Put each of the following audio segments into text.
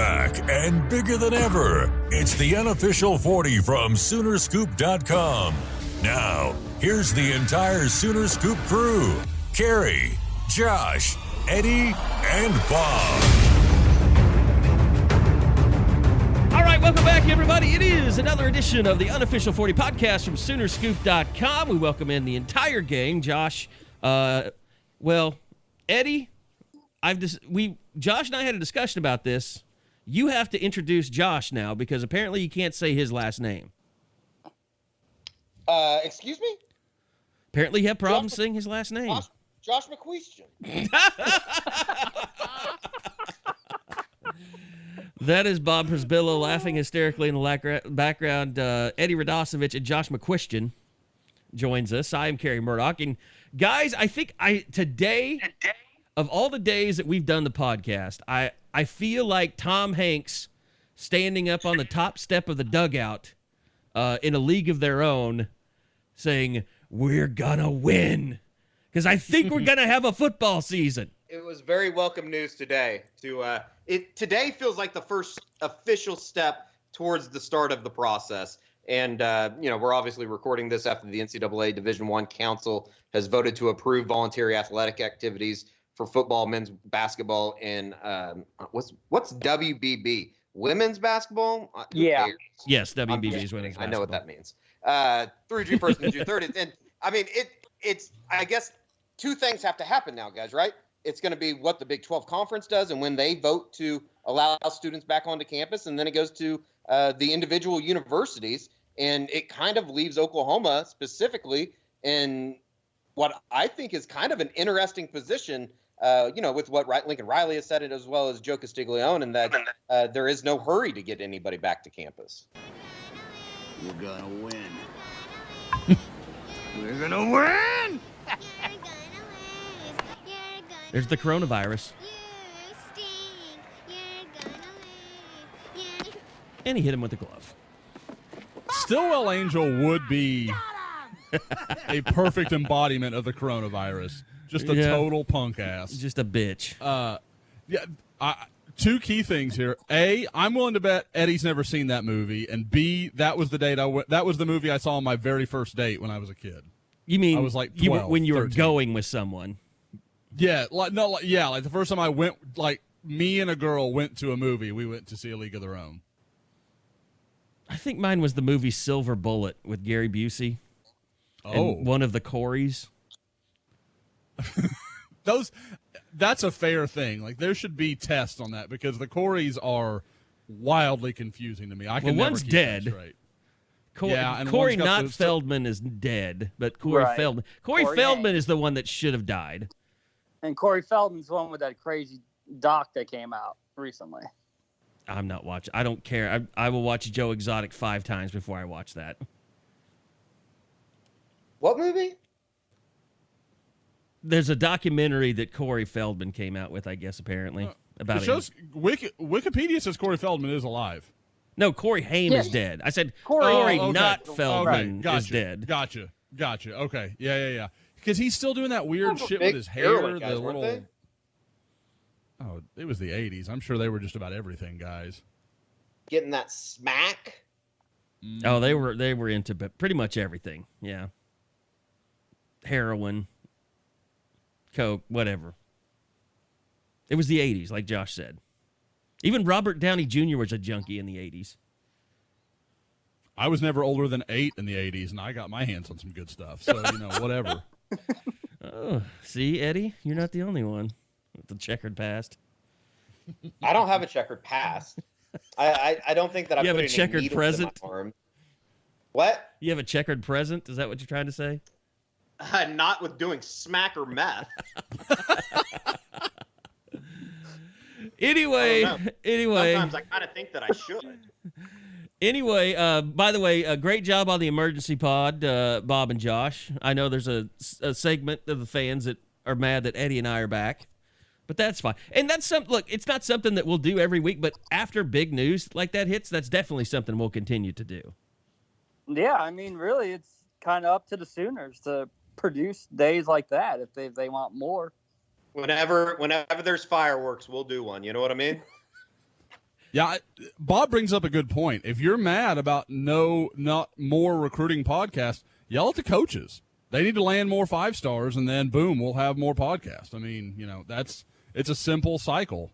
back and bigger than ever. It's the unofficial 40 from Soonerscoop.com. Now, here's the entire Sooner Scoop crew. Carrie, Josh, Eddie, and Bob. All right, welcome back, everybody. It is another edition of the unofficial 40 podcast from Soonerscoop.com. We welcome in the entire gang. Josh, Eddie, Josh and I had a discussion about this. You have to introduce Josh now because apparently you can't say his last name. Excuse me? Apparently you have problems saying his last name. Josh McQuestion. That is Bob Prisbillo laughing hysterically in the background. Eddie Radosevich and Josh McQuestion joins us. I am Kerry Murdoch. And guys, I think today, of all the days that we've done the podcast, I feel like Tom Hanks standing up on the top step of the dugout in a league of their own saying, "We're gonna win." Because I think we're gonna have a football season. It was very welcome news today. Today feels like the first official step towards the start of the process. And we're obviously recording this after the NCAA Division I Council has voted to approve voluntary athletic activities for football, men's basketball, and what's WBB? Women's basketball? Yeah. Yes, WBB is women's basketball. I know what that means. Through June 1st and June 30th. And I mean, it's I guess two things have to happen now, guys, right? It's going to be what the Big 12 Conference does and when they vote to allow students back onto campus, and then it goes to the individual universities, and it kind of leaves Oklahoma specifically in what I think is kind of an interesting position, with what Lincoln Riley has said, it as well as Joe Castiglione, and that there is no hurry to get anybody back to campus. We're going to win. We're going to win! There's the coronavirus. And he hit him with the glove. Stillwell Angel would be a perfect embodiment of the coronavirus. Just a total punk ass. Just a bitch. Two key things here. A, I'm willing to bet Eddie's never seen that movie, and B, that was the date that was the movie I saw on my very first date when I was a kid. You mean I was like 12, when you were 13. going with someone? Yeah, like the first time I went, like me and a girl went to a movie. We went to see A League of Their Own. I think mine was the movie Silver Bullet with Gary Busey. And one of the Coreys. That's a fair thing. Like, there should be tests on that because the Coreys are wildly confusing to me. I can never one's keep dead. That straight. Corey Feldman is dead, but Corey Feldman. Corey Feldman is the one that should have died. And Corey Feldman's the one with that crazy doc that came out recently. I'm not watching. I don't care. I will watch Joe Exotic 5 times before I watch that. What movie? There's a documentary that Corey Feldman came out with, I guess, apparently. About him. Wikipedia says Corey Feldman is alive. No, Corey Haim is dead. I said Corey not Feldman is dead. Gotcha. Okay. Yeah. Because he's still doing that weird shit with his hair. Oh, it was the 80s. I'm sure they were just about everything, guys. Getting that smack? Oh, they were into pretty much everything. Yeah. Heroin, coke, whatever. It was the 80s, like Josh said. Even Robert Downey Jr. was a junkie in the 80s. I was never older than 8 in the 80s, and I got my hands on some good stuff. So, whatever. Oh, see, Eddie, you're not the only one with the checkered past. I don't have a checkered past. I don't think that I have put a checkered present. In my arm. What? You have a checkered present? Is that what you're trying to say? Not with doing smack or meth. Anyway. Sometimes I kind of think that I should. Anyway, by the way, great job on the emergency pod, Bob and Josh. I know there's a segment of the fans that are mad that Eddie and I are back, but that's fine. And that's look, it's not something that we'll do every week, but after big news like that hits, that's definitely something we'll continue to do. Yeah, I mean, really, it's kind of up to the Sooners to produce days like that if they want more. Whenever there's fireworks, we'll do one. You know what I mean? Yeah, Bob brings up a good point. If you're mad about not more recruiting podcasts, yell at the coaches. They need to land more 5-stars, and then boom, we'll have more podcasts. I mean, it's a simple cycle.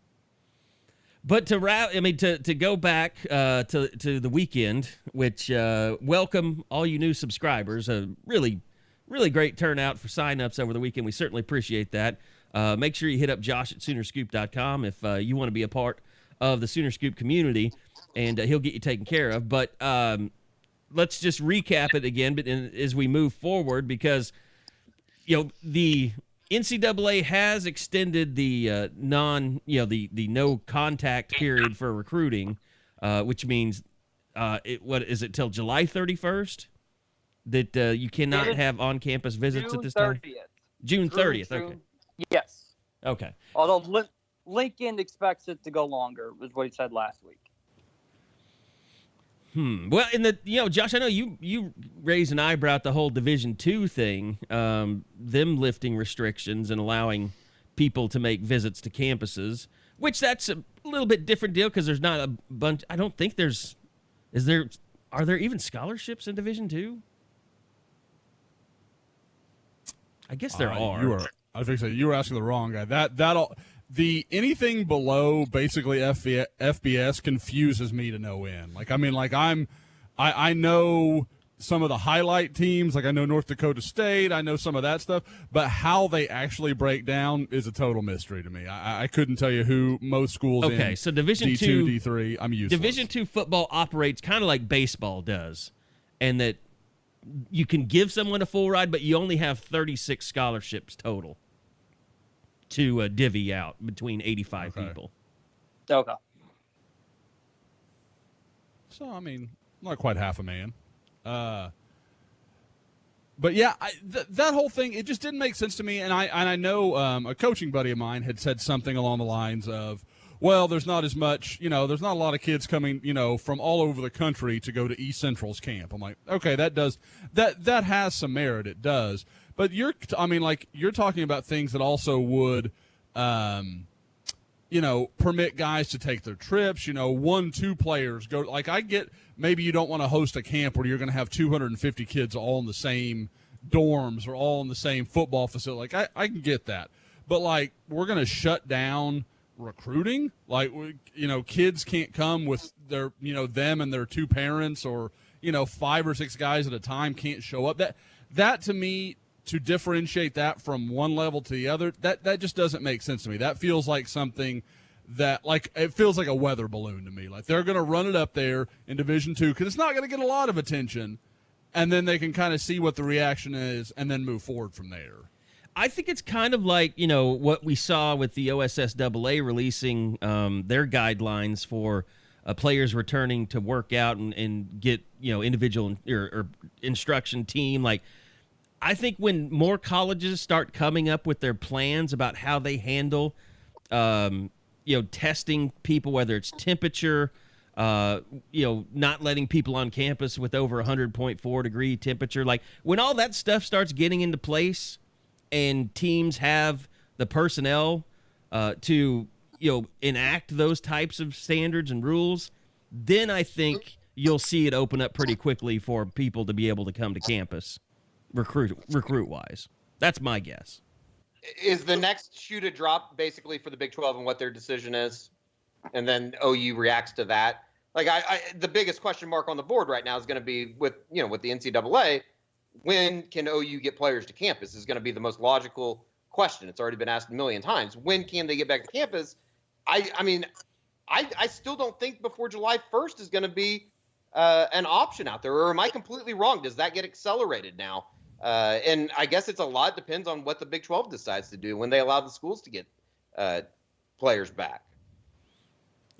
But to go back to the weekend, which welcome all you new subscribers. A really, really great turnout for signups over the weekend. We certainly appreciate that. Make sure you hit up Josh at SoonerScoop.com if you want to be a part of the Sooner Scoop community, and he'll get you taken care of. But let's just recap it again as we move forward, because the NCAA has extended the the no contact period for recruiting, which means till July 31st that you cannot have on campus visits at this time. June 30th. Okay. Yes. Okay. Although Lincoln expects it to go longer, was what he said last week. Well, Josh, I know you raised an eyebrow at the whole Division II thing, them lifting restrictions and allowing people to make visits to campuses, which that's a little bit different deal because there's not a bunch. I don't think are there even scholarships in Division II? I guess there are. I think so. You were asking the wrong guy. Anything below basically FBS confuses me to no end. I know some of the highlight teams, like I know North Dakota State, I know some of that stuff, but how they actually break down is a total mystery to me. I couldn't tell you who most schools in. So Division D2, II, D3, I'm useless. Division II football operates kind of like baseball does, and that you can give someone a full ride, but you only have 36 scholarships total to divvy out between 85 people. Okay. So, I mean, not quite half a man. But yeah, that whole thing, it just didn't make sense to me. And I know a coaching buddy of mine had said something along the lines of, well, there's not as much, there's not a lot of kids coming, from all over the country to go to East Central's camp. I'm like, okay, that has some merit. It does. But you're talking about things that also would, permit guys to take their trips, 1-2 players go. Like, I get maybe you don't want to host a camp where you're going to have 250 kids all in the same dorms or all in the same football facility. Like, I can get that. But, we're going to shut down recruiting. Kids can't come with their, them and their 2 parents, or, 5 or 6 guys at a time can't show up. That to me, to differentiate that from one level to the other, that just doesn't make sense to me. That feels like something that, it feels like a weather balloon to me. Like, they're going to run it up there in Division II because it's not going to get a lot of attention, and then they can kind of see what the reaction is and then move forward from there. I think it's kind of like, what we saw with the OSSAA releasing their guidelines for players returning to work out and get, individual or instruction team. I think when more colleges start coming up with their plans about how they handle, testing people, whether it's temperature, not letting people on campus with over 100.4 degree temperature, when all that stuff starts getting into place and teams have the personnel to, enact those types of standards and rules, then I think you'll see it open up pretty quickly for people to be able to come to campus. Recruit wise, that's my guess. Is the next shoe to drop basically for the Big 12 and what their decision is, and then OU reacts to that? The biggest question mark on the board right now is going to be with the NCAA. When can OU get players to campus is going to be the most logical question. It's already been asked a million times. When can they get back to campus? I still don't think before July 1st is going to be an option out there, or am I completely wrong? Does that get accelerated now? And I guess it's a lot depends on what the Big 12 decides to do when they allow the schools to get players back.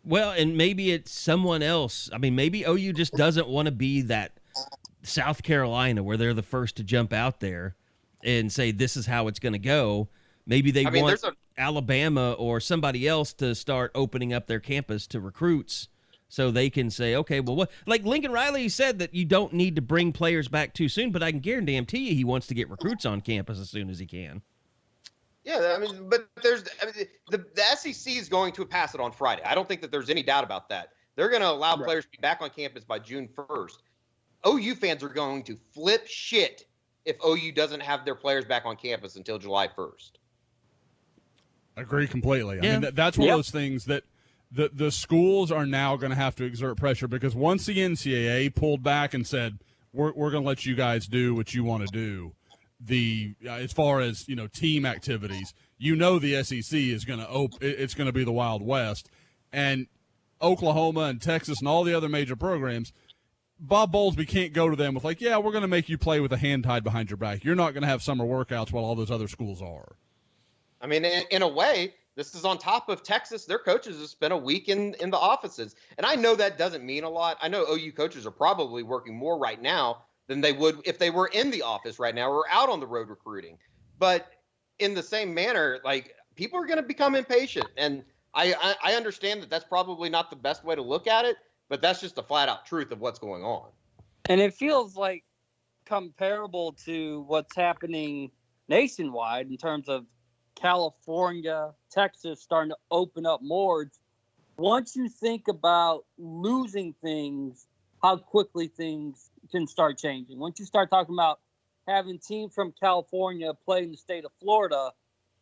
Well, and maybe it's someone else. Maybe OU just doesn't want to be that South Carolina where they're the first to jump out there and say this is how it's going to go. Maybe they want Alabama or somebody else to start opening up their campus to recruits, so they can say, okay, well, what? Like Lincoln Riley said that you don't need to bring players back too soon, but I can guarantee you he wants to get recruits on campus as soon as he can. Yeah, I mean, but the SEC is going to pass it on Friday. I don't think that there's any doubt about that. They're going to allow players to be back on campus by June 1st. OU fans are going to flip shit if OU doesn't have their players back on campus until July 1st. Agree completely. Yeah. I mean, that's one of those things that the schools are now going to have to exert pressure, because once the NCAA pulled back and said, we're going to let you guys do what you want to do, as far as team activities, the SEC is going to it's going to be the Wild West, and Oklahoma and Texas and all the other major programs, Bob Bowlesby can't go to them with we're going to make you play with a hand tied behind your back. You're not going to have summer workouts while all those other schools are. I mean, in a way, this is on top of Texas. Their coaches have spent a week in the offices, and I know that doesn't mean a lot. I know OU coaches are probably working more right now than they would if they were in the office right now or out on the road recruiting. But in the same manner, people are going to become impatient. And I understand that that's probably not the best way to look at it, but that's just the flat out truth of what's going on. And it feels like comparable to what's happening nationwide in terms of California, Texas starting to open up more. Once you think about losing things, how quickly things can start changing. Once you start talking about having teams from California play in the state of Florida,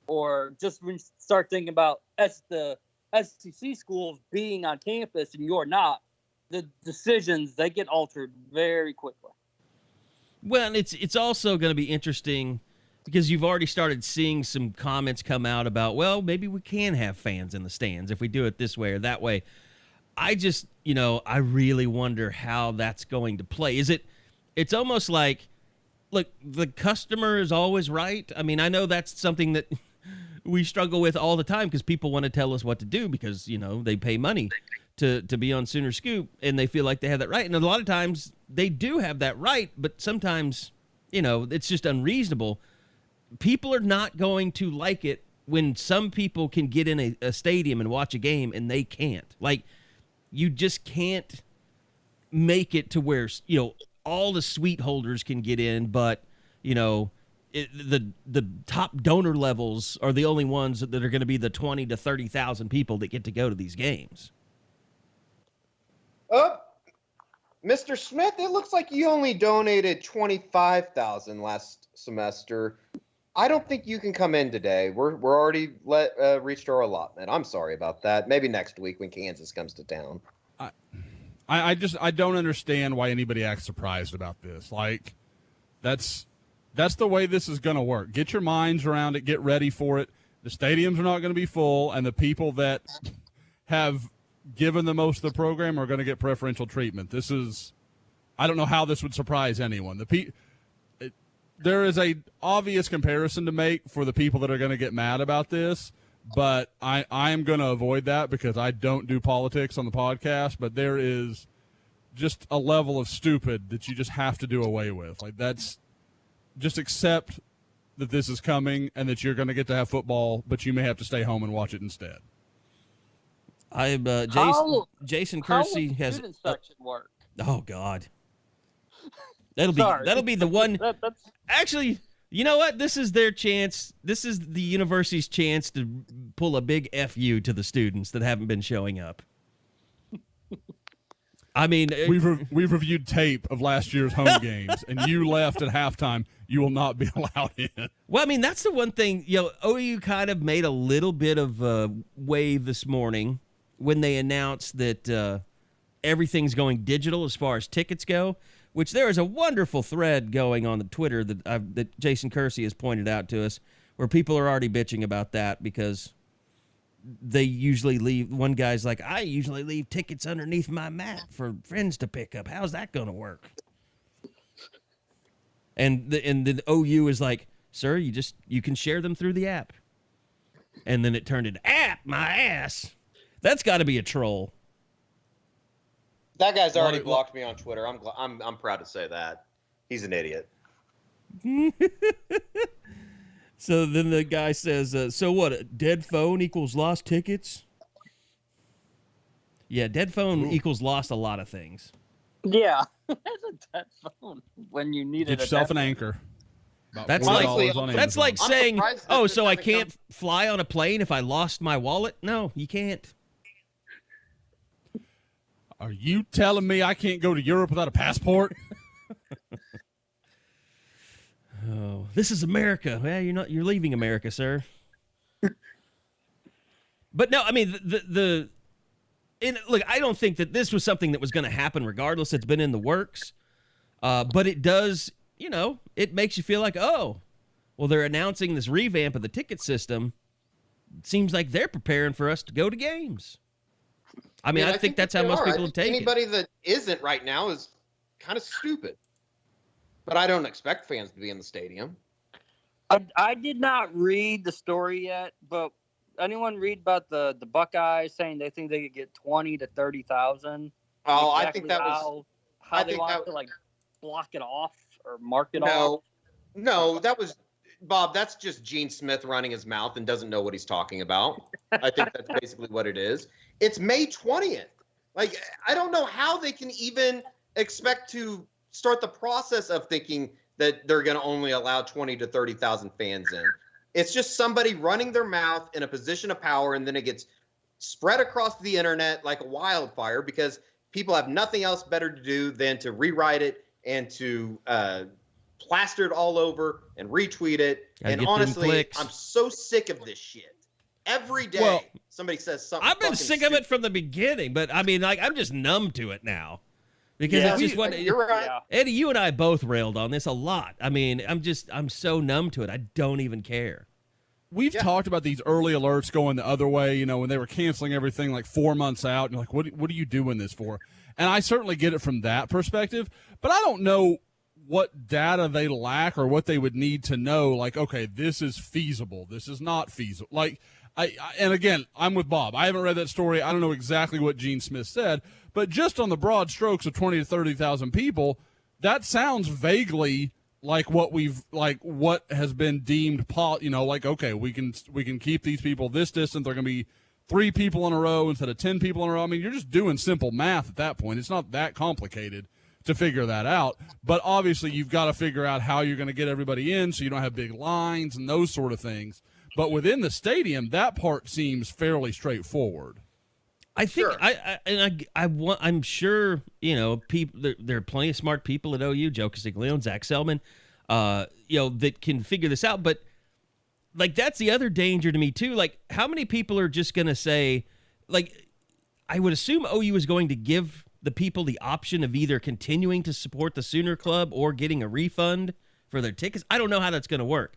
or just when you start thinking about the SEC schools being on campus and you're not, the decisions, they get altered very quickly. Well, it's also going to be interesting because you've already started seeing some comments come out about, well, maybe we can have fans in the stands if we do it this way or that way. I just, I really wonder how that's going to play. It's almost like, look, the customer is always right. I mean, I know that's something that we struggle with all the time because people want to tell us what to do because, they pay money to be on Sooner Scoop and they feel like they have that right. And a lot of times they do have that right, but sometimes, it's just unreasonable. People are not going to like it when some people can get in a stadium and watch a game and they can't. You just can't make it to where, all the suite holders can get in, but, the top donor levels are the only ones that are going to be the 20 to 30,000 people that get to go to these games. Oh, Mr. Smith, it looks like you only donated $25,000 last semester. I don't think you can come in today. We're already reached our allotment. I'm sorry about that. Maybe next week when Kansas comes to town. I don't understand why anybody acts surprised about this. That's the way this is going to work. Get your minds around it. Get ready for it. The stadiums are not going to be full, and the people that have given the most of the program are going to get preferential treatment. I don't know how this would surprise anyone. There is a obvious comparison to make for the people that are going to get mad about this, but I am going to avoid that because I don't do politics on the podcast, but there is just a level of stupid that you just have to do away with. Just accept that this is coming and that you're going to get to have football, but you may have to stay home and watch it instead. Jason Kersey has student section work. Oh God. That'll be the one. That's Actually, you know what? This is their chance. This is the university's chance to pull a big FU to the students that haven't been showing up. I mean, we've reviewed tape of last year's home games, and you left at halftime. You will not be allowed in. Well, I mean, that's the one thing. OU kind of made a little bit of a wave this morning when they announced that everything's going digital as far as tickets go. Which there is a wonderful thread going on the Twitter that Jason Kersey has pointed out to us, where people are already bitching about that because they usually leave. One guy's like, I usually leave tickets underneath my mat for friends to pick up. How's that going to work? And the OU is like, sir, you can share them through the app. And then it turned into app my ass. That's got to be a troll. That guy's already blocked me on Twitter. I'm proud to say that. He's an idiot. So then the guy says, so what, a dead phone equals lost tickets? Yeah, dead phone equals lost a lot of things. Yeah. That's a dead phone when you need it. Get yourself an anchor. About That's $40 like on that's Amazon. like I'm saying, surprised that oh, this so I hasn't can't fly on a plane if I lost my wallet? No, you can't. Are you telling me I can't go to Europe without a passport? Oh, this is America. Well, you're leaving America, sir. But no, I mean and look, I don't think that this was something that was going to happen regardless. It's been in the works. But it does, it makes you feel like, oh, well, they're announcing this revamp of the ticket system. It seems like they're preparing for us to go to games. I mean, I think that's how most people take it. Anybody that isn't right now is kind of stupid. But I don't expect fans to be in the stadium. I did not read the story yet, but anyone read about the Buckeyes saying they think they could get 20 to 30,000? Oh, Exactly I think that was how they want to like block it off or mark it off. No, that was Bob. That's just Gene Smith running his mouth and doesn't know what he's talking about. I think that's basically what it is. It's May 20th. Like, I don't know how they can even expect to start the process of thinking that they're going to only allow 20 to 30,000 fans in. It's just somebody running their mouth in a position of power, and then it gets spread across the internet like a wildfire because people have nothing else better to do than to rewrite it and to plaster it all over and retweet it. And honestly, I'm so sick of this shit. Every day somebody says something. I've been sick of it from the beginning, but I mean, like, I'm just numb to it now. Because it's just what you're right. Eddie, you and I both railed on this a lot. I mean, I'm so numb to it. I don't even care. We've talked about these early alerts going the other way, when they were canceling everything like 4 months out. And you're like, what are you doing this for? And I certainly get it from that perspective, but I don't know what data they lack or what they would need to know. Like, okay, this is feasible. This is not feasible. Like, and again, I'm with Bob. I haven't read that story. I don't know exactly what Gene Smith said, but just on the broad strokes of 20 to 30,000 people, that sounds vaguely like what has been deemed, like, okay, we can keep these people this distance. They're going to be 3 people in a row instead of 10 people in a row. I mean, you're just doing simple math at that point. It's not that complicated to figure that out. But obviously, you've got to figure out how you're going to get everybody in so you don't have big lines and those sort of things. But within the stadium, that part seems fairly straightforward. I think I'm sure people. There are plenty of smart people at OU, Joe Castiglione, Zach Selman, that can figure this out. But like, that's the other danger to me too. Like, how many people are just going to say, like, I would assume OU is going to give the people the option of either continuing to support the Sooner Club or getting a refund for their tickets. I don't know how that's going to work,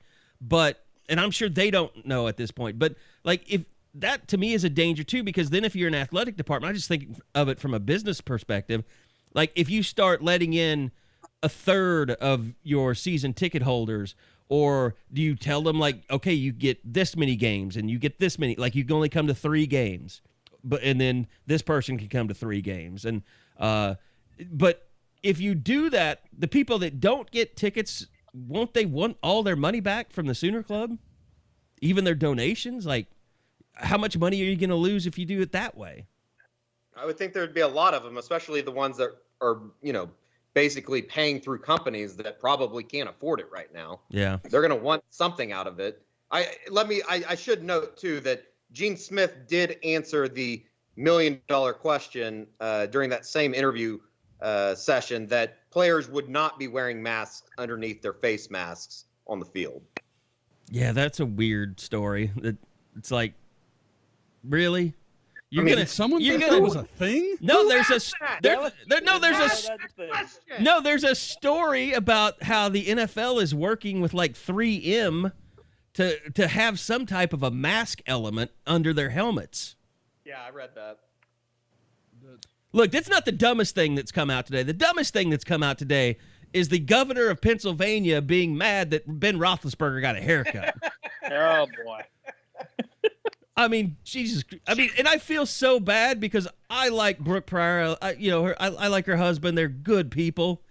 and I'm sure they don't know at this point. But like, if that to me is a danger too, because then if you're an athletic department, I just think of it from a business perspective. Like, if you start letting in a third of your season ticket holders, or do you tell them like, okay, you get this many games and you get this many, like you can only come to 3 games, and then this person can come to 3 games. And, but if you do that, the people that don't get tickets, won't they want all their money back from the Sooner Club? Even their donations? Like, how much money are you going to lose if you do it that way? I would think there would be a lot of them, especially the ones that are, basically paying through companies that probably can't afford it right now. Yeah. They're going to want something out of it. I should note too that Gene Smith did answer the $1 million question during that same interview session, that players would not be wearing masks underneath their face masks on the field. Yeah, that's a weird story. It's like, really? You're gonna that was a thing? No, there's a story about how the NFL is working with like 3M to have some type of a mask element under their helmets. Yeah, I read that. Look, that's not the dumbest thing that's come out today. The dumbest thing that's come out today is the governor of Pennsylvania being mad that Ben Roethlisberger got a haircut. Oh, boy. I mean, Jesus. I mean, and I feel so bad because I like Brooke Pryor. I like her husband. They're good people.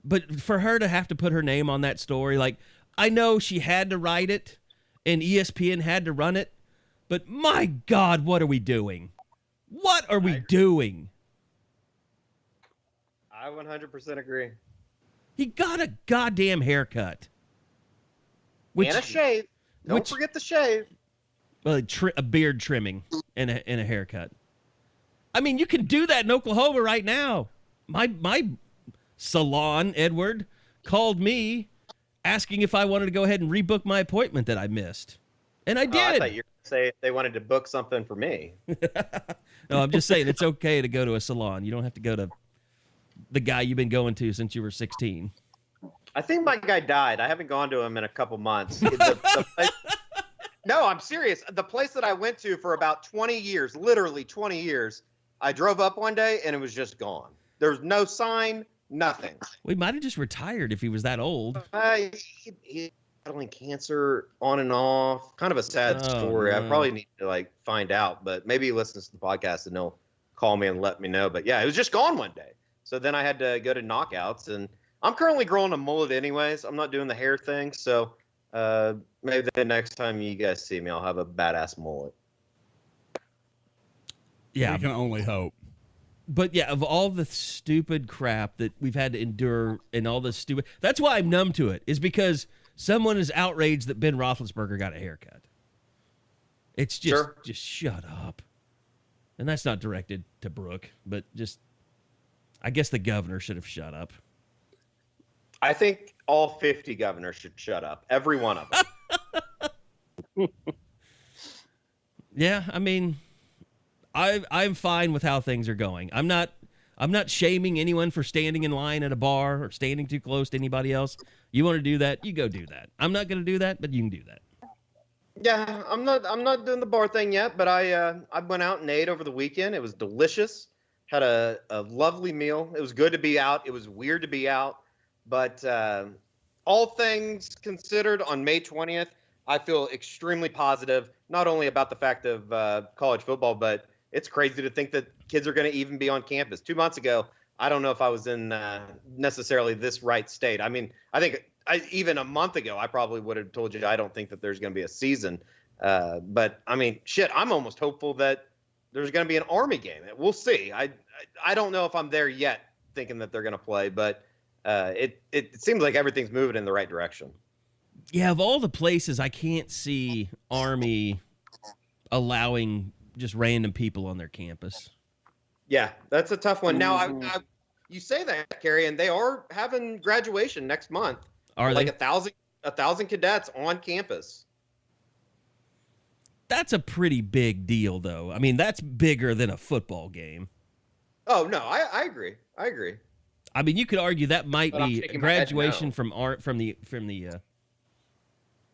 But for her to have to put her name on that story, like, I know she had to write it and ESPN had to run it, but my God, what are we doing? What are we doing? I 100% agree. He got a goddamn haircut. And a shave. Don't forget the shave. Well, a beard trimming and a haircut. I mean, you can do that in Oklahoma right now. My salon, Edward, called me asking if I wanted to go ahead and rebook my appointment that I missed. And I did. I thought you were going to say they wanted to book something for me. No, I'm just saying it's okay to go to a salon. You don't have to go to the guy you've been going to since you were 16. I think my guy died. I haven't gone to him in a couple months. No, I'm serious. The place that I went to for about 20 years, literally 20 years, I drove up one day and it was just gone. There's no sign, nothing. We might have just retired if he was that old. He's battling cancer on and off. Kind of a sad story. No. I probably need to find out, but maybe he listens to the podcast and he'll call me and let me know. But yeah, it was just gone one day. So then I had to go to Knockouts, and I'm currently growing a mullet anyways. I'm not doing the hair thing. So maybe the next time you guys see me, I'll have a badass mullet. Yeah. We can only hope. But yeah, of all the stupid crap that we've had to endure and all this stupid, that's why I'm numb to it, is because someone is outraged that Ben Roethlisberger got a haircut. It's just shut up. And that's not directed to Brooke, but just, I guess the governor should have shut up. I think all 50 governors should shut up. Every one of them. Yeah, I mean, I'm fine with how things are going. I'm not shaming anyone for standing in line at a bar or standing too close to anybody else. You want to do that, you go do that. I'm not going to do that, but you can do that. Yeah, I'm not doing the bar thing yet, but I went out and ate over the weekend. It was delicious. Had a lovely meal. It was good to be out. It was weird to be out, but all things considered, on May 20th, I feel extremely positive, not only about the fact of college football, but it's crazy to think that kids are going to even be on campus. 2 months ago, I don't know if I was in necessarily this right state. I mean, I think even a month ago, I probably would have told you I don't think that there's going to be a season. But, I mean, shit, I'm almost hopeful that there's going to be an Army game. We'll see. I don't know if I'm there yet thinking that they're going to play, but it seems like everything's moving in the right direction. Yeah, of all the places, I can't see Army allowing just random people on their campus. Yeah, that's a tough one. Now, you say that, Kerry, and they are having graduation next month. Are like they? 1,000 cadets on campus. That's a pretty big deal, though. I mean, that's bigger than a football game. Oh no, I agree. I mean, you could argue that might be graduation from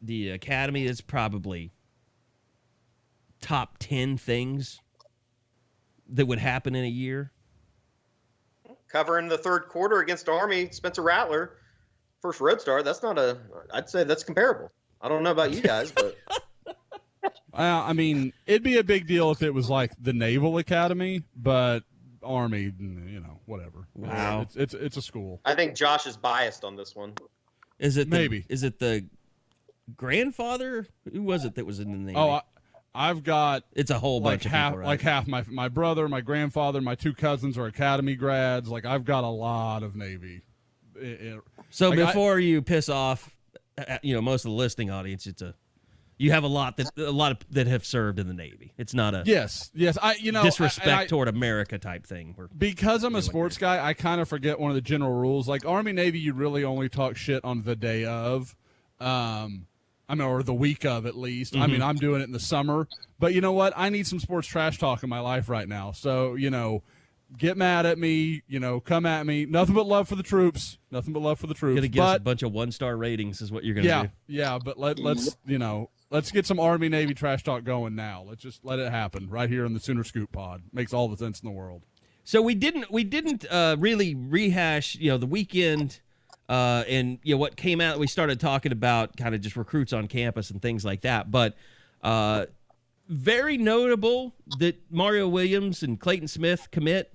the academy is probably top 10 things that would happen in a year. Covering the third quarter against Army, Spencer Rattler, first Red Star. That's not I'd say that's comparable. I don't know about you guys, but I mean, it'd be a big deal if it was like the Naval Academy, but Army, whatever. Wow, it's a school. I think Josh is biased on this one. Is it maybe? Is it the grandfather? Who was it that was in the Navy? Oh, I've got it's a whole bunch of people, right? Like half my brother, my grandfather, my two cousins are academy grads. Like I've got a lot of Navy. So like before you piss off, most of the listening audience, you have a lot that have served in the Navy. It's not a yes. disrespect toward America type thing. Because I'm a sports guy, I kind of forget one of the general rules. Like Army Navy, you really only talk shit on the day of, or the week of at least. Mm-hmm. I mean, I'm doing it in the summer, but you know what? I need some sports trash talk in my life right now. So get mad at me, come at me. Nothing but love for the troops. Nothing but love for the troops. You're gonna get us a bunch of 1-star ratings is what you're gonna do. Yeah, but let's get some Army Navy trash talk going now. Let's just let it happen right here on the Sooner Scoop Pod. Makes all the sense in the world. So we didn't really rehash the weekend and what came out. We started talking about kind of just recruits on campus and things like that. But very notable that Mario Williams and Clayton Smith commit.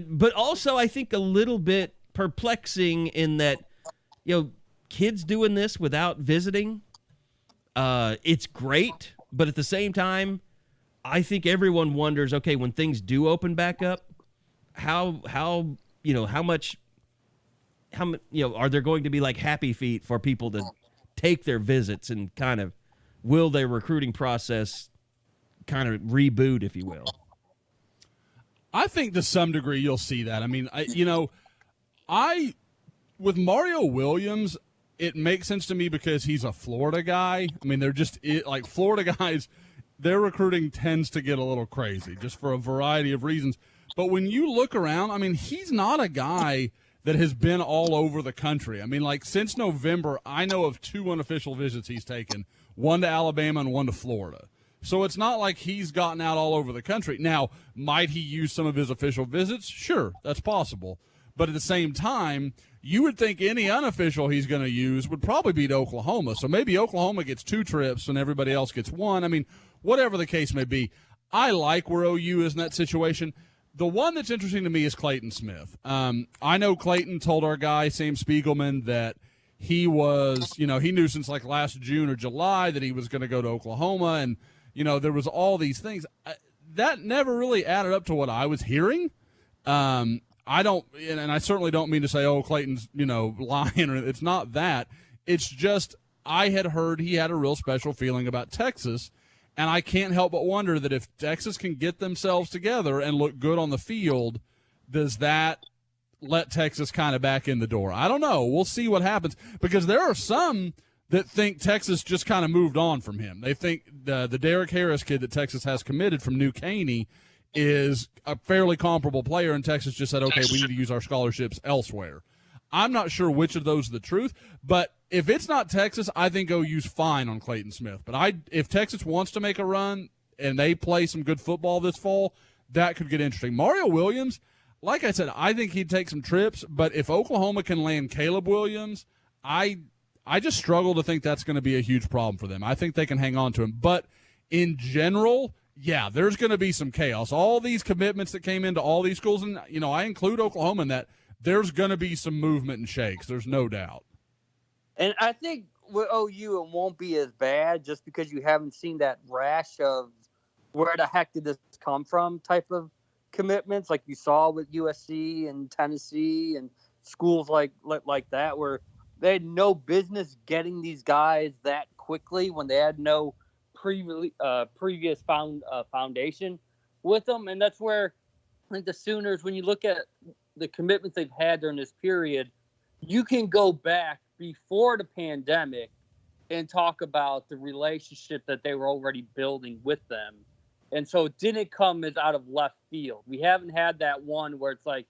But also I think a little bit perplexing in that kids doing this without visiting. It's great, but at the same time, I think everyone wonders, okay, when things do open back up, how much are there going to be like happy feet for people to take their visits and kind of will their recruiting process kind of reboot, if you will? I think to some degree you'll see that. I mean, with Mario Williams, it makes sense to me because he's a Florida guy. I mean, they're just like Florida guys, their recruiting tends to get a little crazy just for a variety of reasons. But when you look around, I mean, he's not a guy that has been all over the country. I mean, like since November, I know of 2 unofficial visits he's taken, one to Alabama and one to Florida. So it's not like he's gotten out all over the country. Now, might he use some of his official visits? Sure, that's possible. But at the same time, you would think any unofficial he's going to use would probably be to Oklahoma. So maybe Oklahoma gets 2 trips and everybody else gets 1. I mean, whatever the case may be, I like where OU is in that situation. The one that's interesting to me is Clayton Smith. I know Clayton told our guy, Sam Spiegelman, that he was, he knew since like last June or July that he was going to go to Oklahoma. And, there was all these things. That never really added up to what I was hearing. I don't, and I certainly don't mean to say, oh, Clayton's, lying, or it's not that. It's just I had heard he had a real special feeling about Texas, and I can't help but wonder that if Texas can get themselves together and look good on the field, does that let Texas kind of back in the door? I don't know. We'll see what happens, because there are some that think Texas just kind of moved on from him. They think the Derek Harris kid that Texas has committed from New Caney is a fairly comparable player, and Texas just said, okay, we need to use our scholarships elsewhere. I'm not sure which of those is the truth, but if it's not Texas, I think OU's fine on Clayton Smith. But if Texas wants to make a run and they play some good football this fall, that could get interesting. Mario Williams, like I said, I think he'd take some trips, but if Oklahoma can land Caleb Williams, I just struggle to think that's going to be a huge problem for them. I think they can hang on to him. But in general, yeah, there's going to be some chaos. All these commitments that came into all these schools, and, I include Oklahoma in that, there's going to be some movement and shakes. There's no doubt. And I think with OU, it won't be as bad just because you haven't seen that rash of where the heck did this come from type of commitments like you saw with USC and Tennessee and schools like that, where they had no business getting these guys that quickly when they had no previous foundation with them. And that's where I think the Sooners, when you look at the commitments they've had during this period, you can go back before the pandemic and talk about the relationship that they were already building with them. And so it didn't come as out of left field. We haven't had that one where it's like,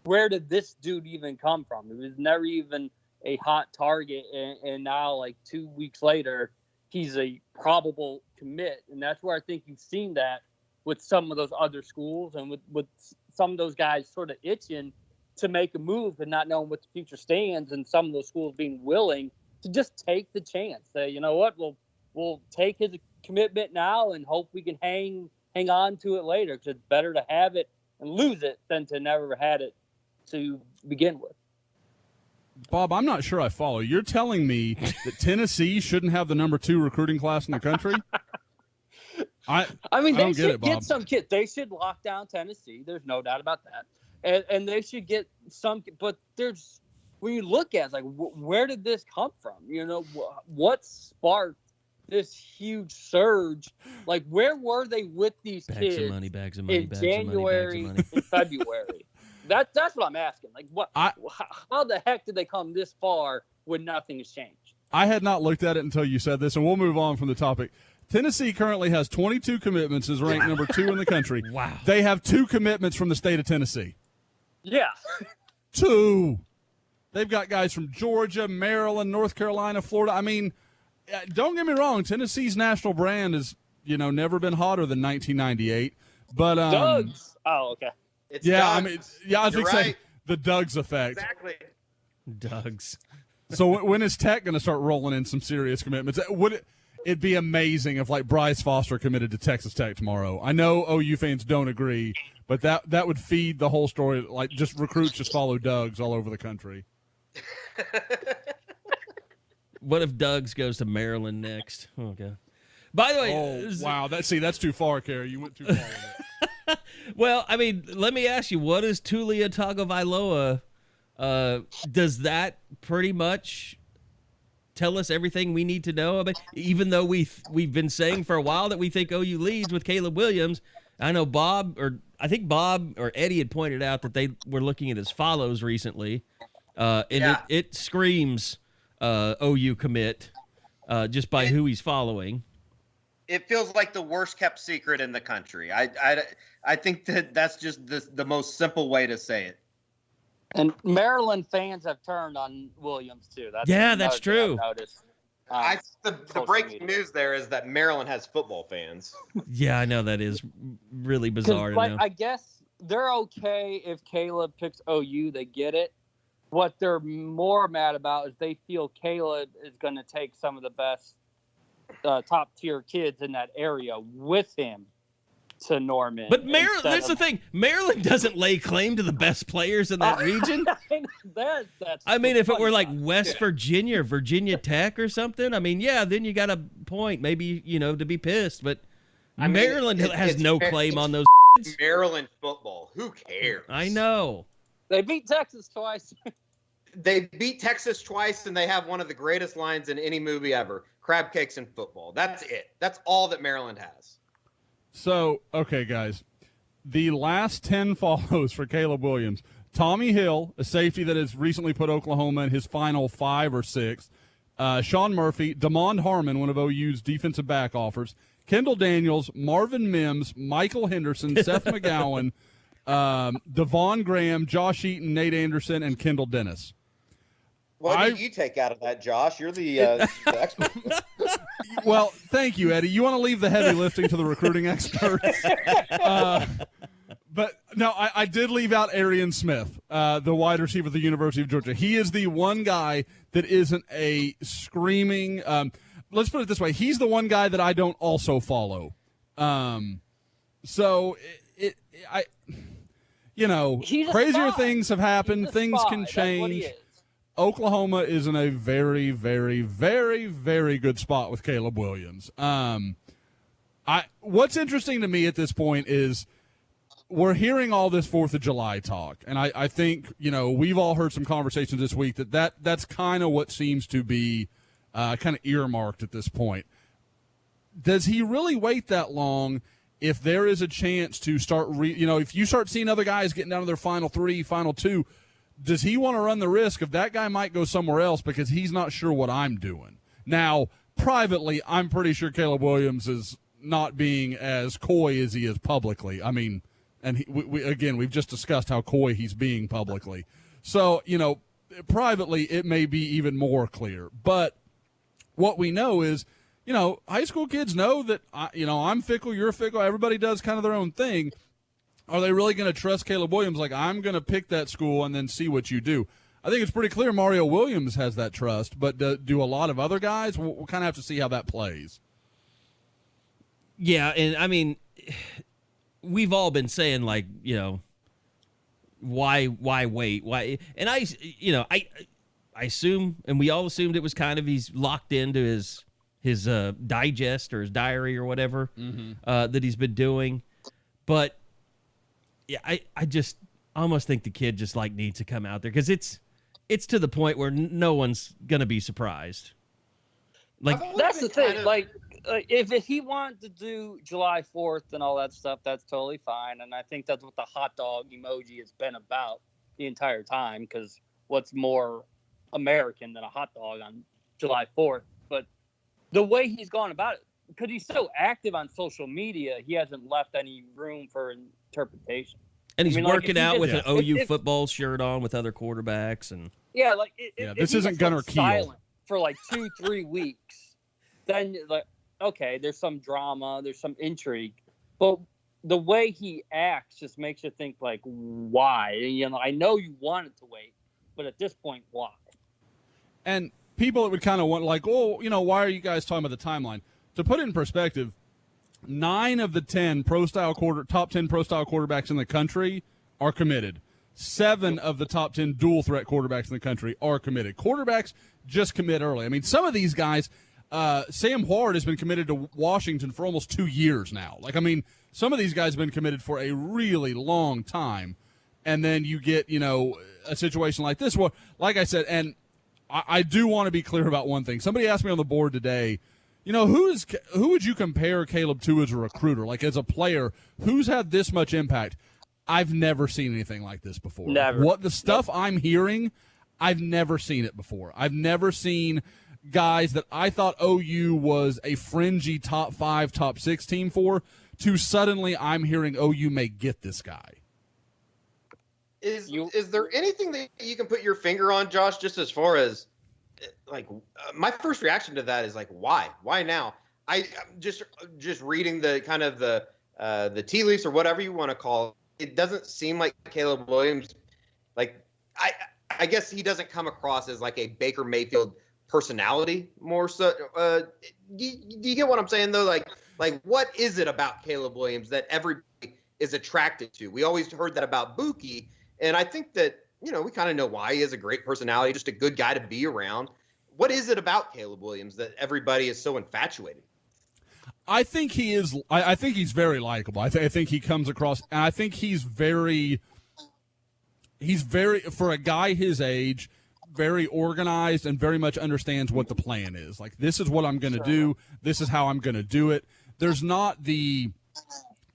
where did this dude even come from? It was never even a hot target. And now, like 2 weeks later, he's a probable commit. And that's where I think you've seen that with some of those other schools and with some of those guys sort of itching to make a move and not knowing what the future stands, and some of those schools being willing to just take the chance. Say, you know what, we'll take his commitment now and hope we can hang on to it later, because it's better to have it and lose it than to never had it to begin with. Bob, I'm not sure I follow. You're telling me that Tennessee shouldn't have the number 2 recruiting class in the country? I mean, they should get some kids. They should lock down Tennessee. There's no doubt about that. And they should get some, but there's, when you look at it, like, where did this come from? What sparked this huge surge? Like, where were they with these kids in January and February? That's what I'm asking. Like, how the heck did they come this far when nothing has changed? I had not looked at it until you said this, and we'll move on from the topic. Tennessee currently has 22 commitments, is ranked number 2 in the country. Wow. They have 2 commitments from the state of Tennessee. Yeah. 2. They've got guys from Georgia, Maryland, North Carolina, Florida. I mean, don't get me wrong. Tennessee's national brand has, never been hotter than 1998. But Doug's. Oh, okay. It's yeah, Doug's. I mean, yeah, I was going to say right. the Doug's effect. Exactly. Doug's. So when is Tech going to start rolling in some serious commitments? It'd be amazing if, like, Bryce Foster committed to Texas Tech tomorrow. I know OU fans don't agree, but that would feed the whole story. Like, just recruits just follow Doug's all over the country. What if Doug's goes to Maryland next? Okay. By the way, wow, that's too far, Kerry. You went too far with it. Well, I mean, let me ask you, what is Tulia Tagovailoa? Does that pretty much tell us everything we need to know about, even though we've been saying for a while that we think OU leads with Caleb Williams. I know I think Bob or Eddie had pointed out that they were looking at his follows recently. It screams OU commit just by who he's following. It feels like the worst kept secret in the country. I think that's just the most simple way to say it. And Maryland fans have turned on Williams too. That's true. The breaking news there is that Maryland has football fans. Yeah, I know that is really bizarre. I guess they're okay if Caleb picks OU. They get it. What they're more mad about is they feel Caleb is going to take some of the best top tier kids in that area with him to Norman. But Maryland, that's the thing. Maryland doesn't lay claim to the best players in that region. I mean, if it were like West Virginia or Virginia Tech or something, I mean, yeah, then you got a point, maybe, to be pissed. But Maryland has no claim on those. Maryland football. Who cares? I know. They beat Texas twice. They beat Texas twice, and they have one of the greatest lines in any movie ever. Crab cakes in football. That's it. That's all that Maryland has. So, okay, guys, the last 10 follows for Caleb Williams. Tommy Hill, a safety that has recently put Oklahoma in his final 5 or 6. Sean Murphy, Damond Harmon, one of OU's defensive back offers. Kendall Daniels, Marvin Mims, Michael Henderson, Seth McGowan, Devon Graham, Josh Eaton, Nate Anderson, and Kendall Dennis. What did you take out of that, Josh? You're the expert. Well, thank you, Eddie. You want to leave the heavy lifting to the recruiting experts. But, no, I did leave out Arian Smith, the wide receiver at the University of Georgia. He is the one guy that isn't a screaming let's put it this way. He's the one guy that I don't also follow. So, crazier things have happened. Things can change. Oklahoma is in a very, very, very, very good spot with Caleb Williams. What's interesting to me at this point is we're hearing all this 4th of July talk, and I think, we've all heard some conversations this week that's kind of what seems to be kind of earmarked at this point. Does he really wait that long if there is a chance to start if you start seeing other guys getting down to their final 3, final 2, does he want to run the risk of that guy might go somewhere else because he's not sure what I'm doing? Now, privately, I'm pretty sure Caleb Williams is not being as coy as he is publicly. I mean, and we've just discussed how coy he's being publicly. So, privately, it may be even more clear. But what we know is, high school kids know that, I'm fickle, you're fickle, everybody does kind of their own thing. Are they really going to trust Caleb Williams? Like, I'm going to pick that school and then see what you do. I think it's pretty clear Mario Williams has that trust, but do a lot of other guys? We'll kind of have to see how that plays. Yeah, and I mean, we've all been saying, like, why wait? Why? And I assume, and we all assumed it was kind of he's locked into his digest or his diary or whatever that he's been doing. But yeah, I just almost think the kid just needs to come out there because it's to the point where no one's gonna be surprised. Like that's the thing. If he wanted to do July 4th and all that stuff, that's totally fine. And I think that's what the hot dog emoji has been about the entire time. Because what's more American than a hot dog on July 4th? But the way he's gone about it, because he's so active on social media, he hasn't left any room for interpretation. And he's working out with an OU football shirt on with other quarterbacks, and this isn't Gunnar Kiel. Silent for 2-3 weeks, then okay, there's some drama, there's some intrigue, but the way he acts just makes you think why? I know you wanted to wait, but at this point, why? And people that would kind of want why are you guys talking about the timeline? To put it in perspective, 9 of the 10 top 10 pro style quarterbacks in the country are committed. 7 of the top 10 dual threat quarterbacks in the country are committed. Quarterbacks just commit early. I mean, some of these guys, Sam Ward has been committed to Washington for almost 2 years now. Some of these guys have been committed for a really long time. And then you get, a situation like this. Well, like I said, and I do want to be clear about one thing. Somebody asked me on the board today, who would you compare Caleb to as a recruiter, like as a player? Who's had this much impact? I've never seen anything like this before. Never. What the stuff I'm hearing, I've never seen it before. I've never seen guys that I thought OU was a fringy top 5, top 6 team for, to suddenly I'm hearing OU may get this guy. Is there anything that you can put your finger on, Josh, just as far as my first reaction to that is like, why now? I'm just reading the kind of the tea leaves or whatever you want to call it. It doesn't seem like Caleb Williams, I guess he doesn't come across as like a Baker Mayfield personality more so. Do you get what I'm saying though? Like what is it about Caleb Williams that everybody is attracted to? We always heard that about Buki, and I think that, we kind of know why. He is a great personality, just a good guy to be around. What is it about Caleb Williams that everybody is so infatuated? I think he is. I think he's very likable. I think he comes across, and I think he's very, for a guy his age, very organized and very much understands what the plan is. Like, this is what I'm going to do. This is how I'm going to do it. There's not a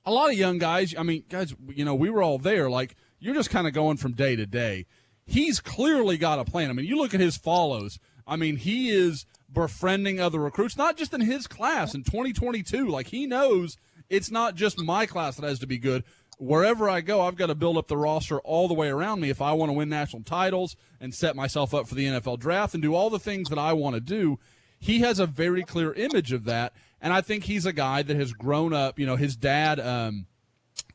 lot of young guys. I mean, guys, we were all there. Like, you're just kind of going from day to day. He's clearly got a plan. I mean, you look at his follows. I mean, he is befriending other recruits, not just in his class in 2022. Like, he knows it's not just my class that has to be good. Wherever I go, I've got to build up the roster all the way around me if I want to win national titles and set myself up for the NFL draft and do all the things that I want to do. He has a very clear image of that, and I think he's a guy that has grown up. His dad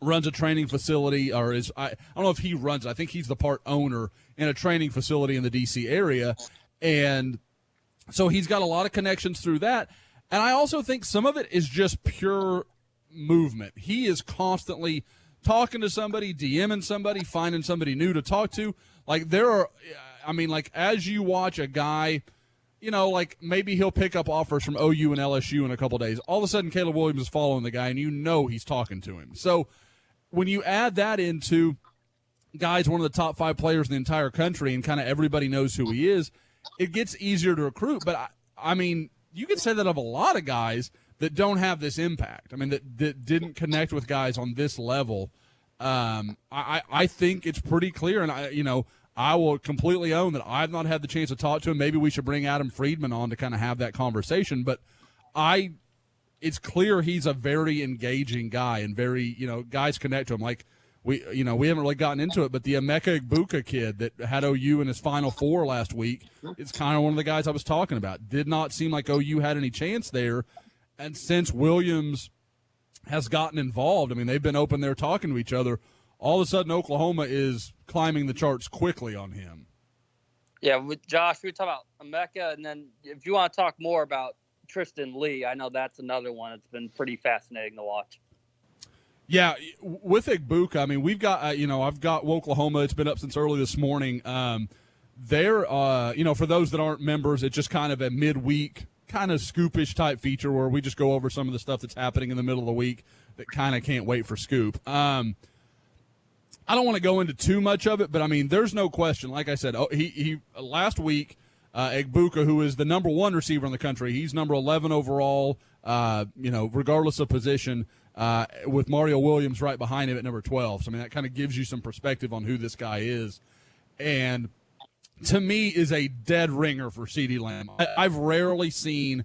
runs a training facility, or I don't know if he runs it. I think he's the part owner in a training facility in the D.C. area, and so he's got a lot of connections through that. And I also think some of it is just pure movement. He is constantly talking to somebody, DMing somebody, finding somebody new to talk to. Like, as you watch a guy, maybe he'll pick up offers from OU and LSU in a couple days. All of a sudden, Caleb Williams is following the guy, and he's talking to him. So when you add that into guys, one of the top 5 players in the entire country, and kind of everybody knows who he is, it gets easier to recruit. But, I mean, you could say that of a lot of guys that don't have this impact. I mean, that didn't connect with guys on this level. I think it's pretty clear, and I will completely own that I've not had the chance to talk to him. Maybe we should bring Adam Friedman on to kind of have that conversation. But it's clear he's a very engaging guy, and very, guys connect to him. Like, we haven't really gotten into it, but the Emeka Egbuka kid that had OU in his Final Four last week is kind of one of the guys I was talking about. Did not seem like OU had any chance there. And since Williams has gotten involved, I mean, they've been open there talking to each other. All of a sudden, Oklahoma is climbing the charts quickly on him. Yeah, with Josh, we talk about Emeka, and then if you want to talk more about Tristan Lee, I know that's another one that's been pretty fascinating to watch. Yeah, with Egbuka, I mean, we've got, I've got Oklahoma. It's been up since early this morning. They're, for those that aren't members, it's just kind of a midweek, kind of scoopish type feature where we just go over some of the stuff that's happening in the middle of the week that kind of can't wait for Scoop. I don't want to go into too much of it, but I mean, there's no question. Like I said, he last week, Egbuka, who is the number 1 receiver in the country, he's number 11 overall, regardless of position, with Mario Williams right behind him at number 12. So, I mean, that kind of gives you some perspective on who this guy is. And to me, is a dead ringer for CeeDee Lamb. I've rarely seen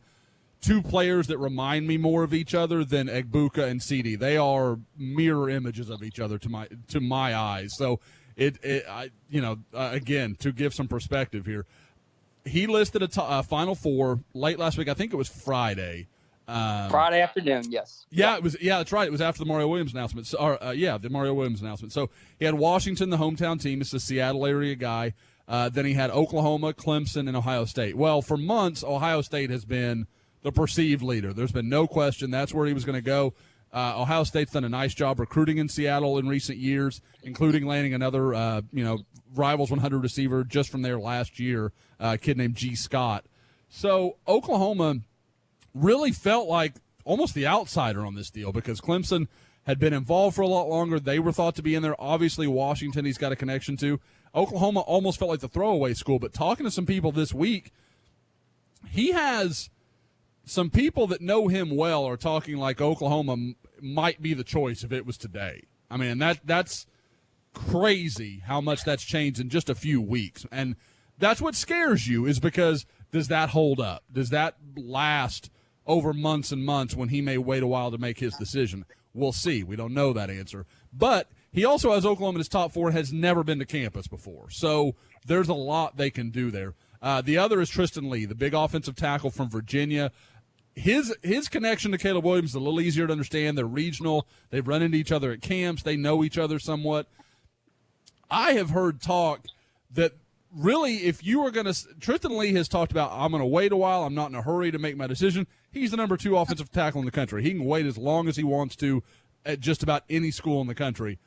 2 players that remind me more of each other than Egbuka and CeeDee. They are mirror images of each other to my eyes. So again, to give some perspective here, he listed a Final Four late last week. I think it was Friday. Friday afternoon, yes. Yeah, it was. Yeah, that's right. It was after the Mario Williams announcement. The Mario Williams announcement. So he had Washington, the hometown team. It's a Seattle area guy. Then he had Oklahoma, Clemson, and Ohio State. Well, for months, Ohio State has been the perceived leader. There's been no question that's where he was going to go. Ohio State's done a nice job recruiting in Seattle in recent years, including landing another, Rivals 100 receiver just from there last year, a kid named G. Scott. So Oklahoma really felt like almost the outsider on this deal because Clemson had been involved for a lot longer. They were thought to be in there. Obviously, Washington he's got a connection to. Oklahoma almost felt like the throwaway school, but talking to some people this week, he has some people that know him well are talking like Oklahoma might be the choice if it was today. I mean, that's crazy how much that's changed in just a few weeks. And that's what scares you, is because does that hold up? Does that last over months and months when he may wait a while to make his decision? We'll see. We don't know that answer. But he also has Oklahoma in his top 4 and has never been to campus before. So there's a lot they can do there. The other is Tristan Lee, the big offensive tackle from Virginia. His connection to Caleb Williams is a little easier to understand. They're regional. They've run into each other at camps. They know each other somewhat. I have heard talk that really if you were going to – Tristan Lee has talked about, I'm going to wait a while. I'm not in a hurry to make my decision. He's the number 2 offensive tackle in the country. He can wait as long as he wants to at just about any school in the country.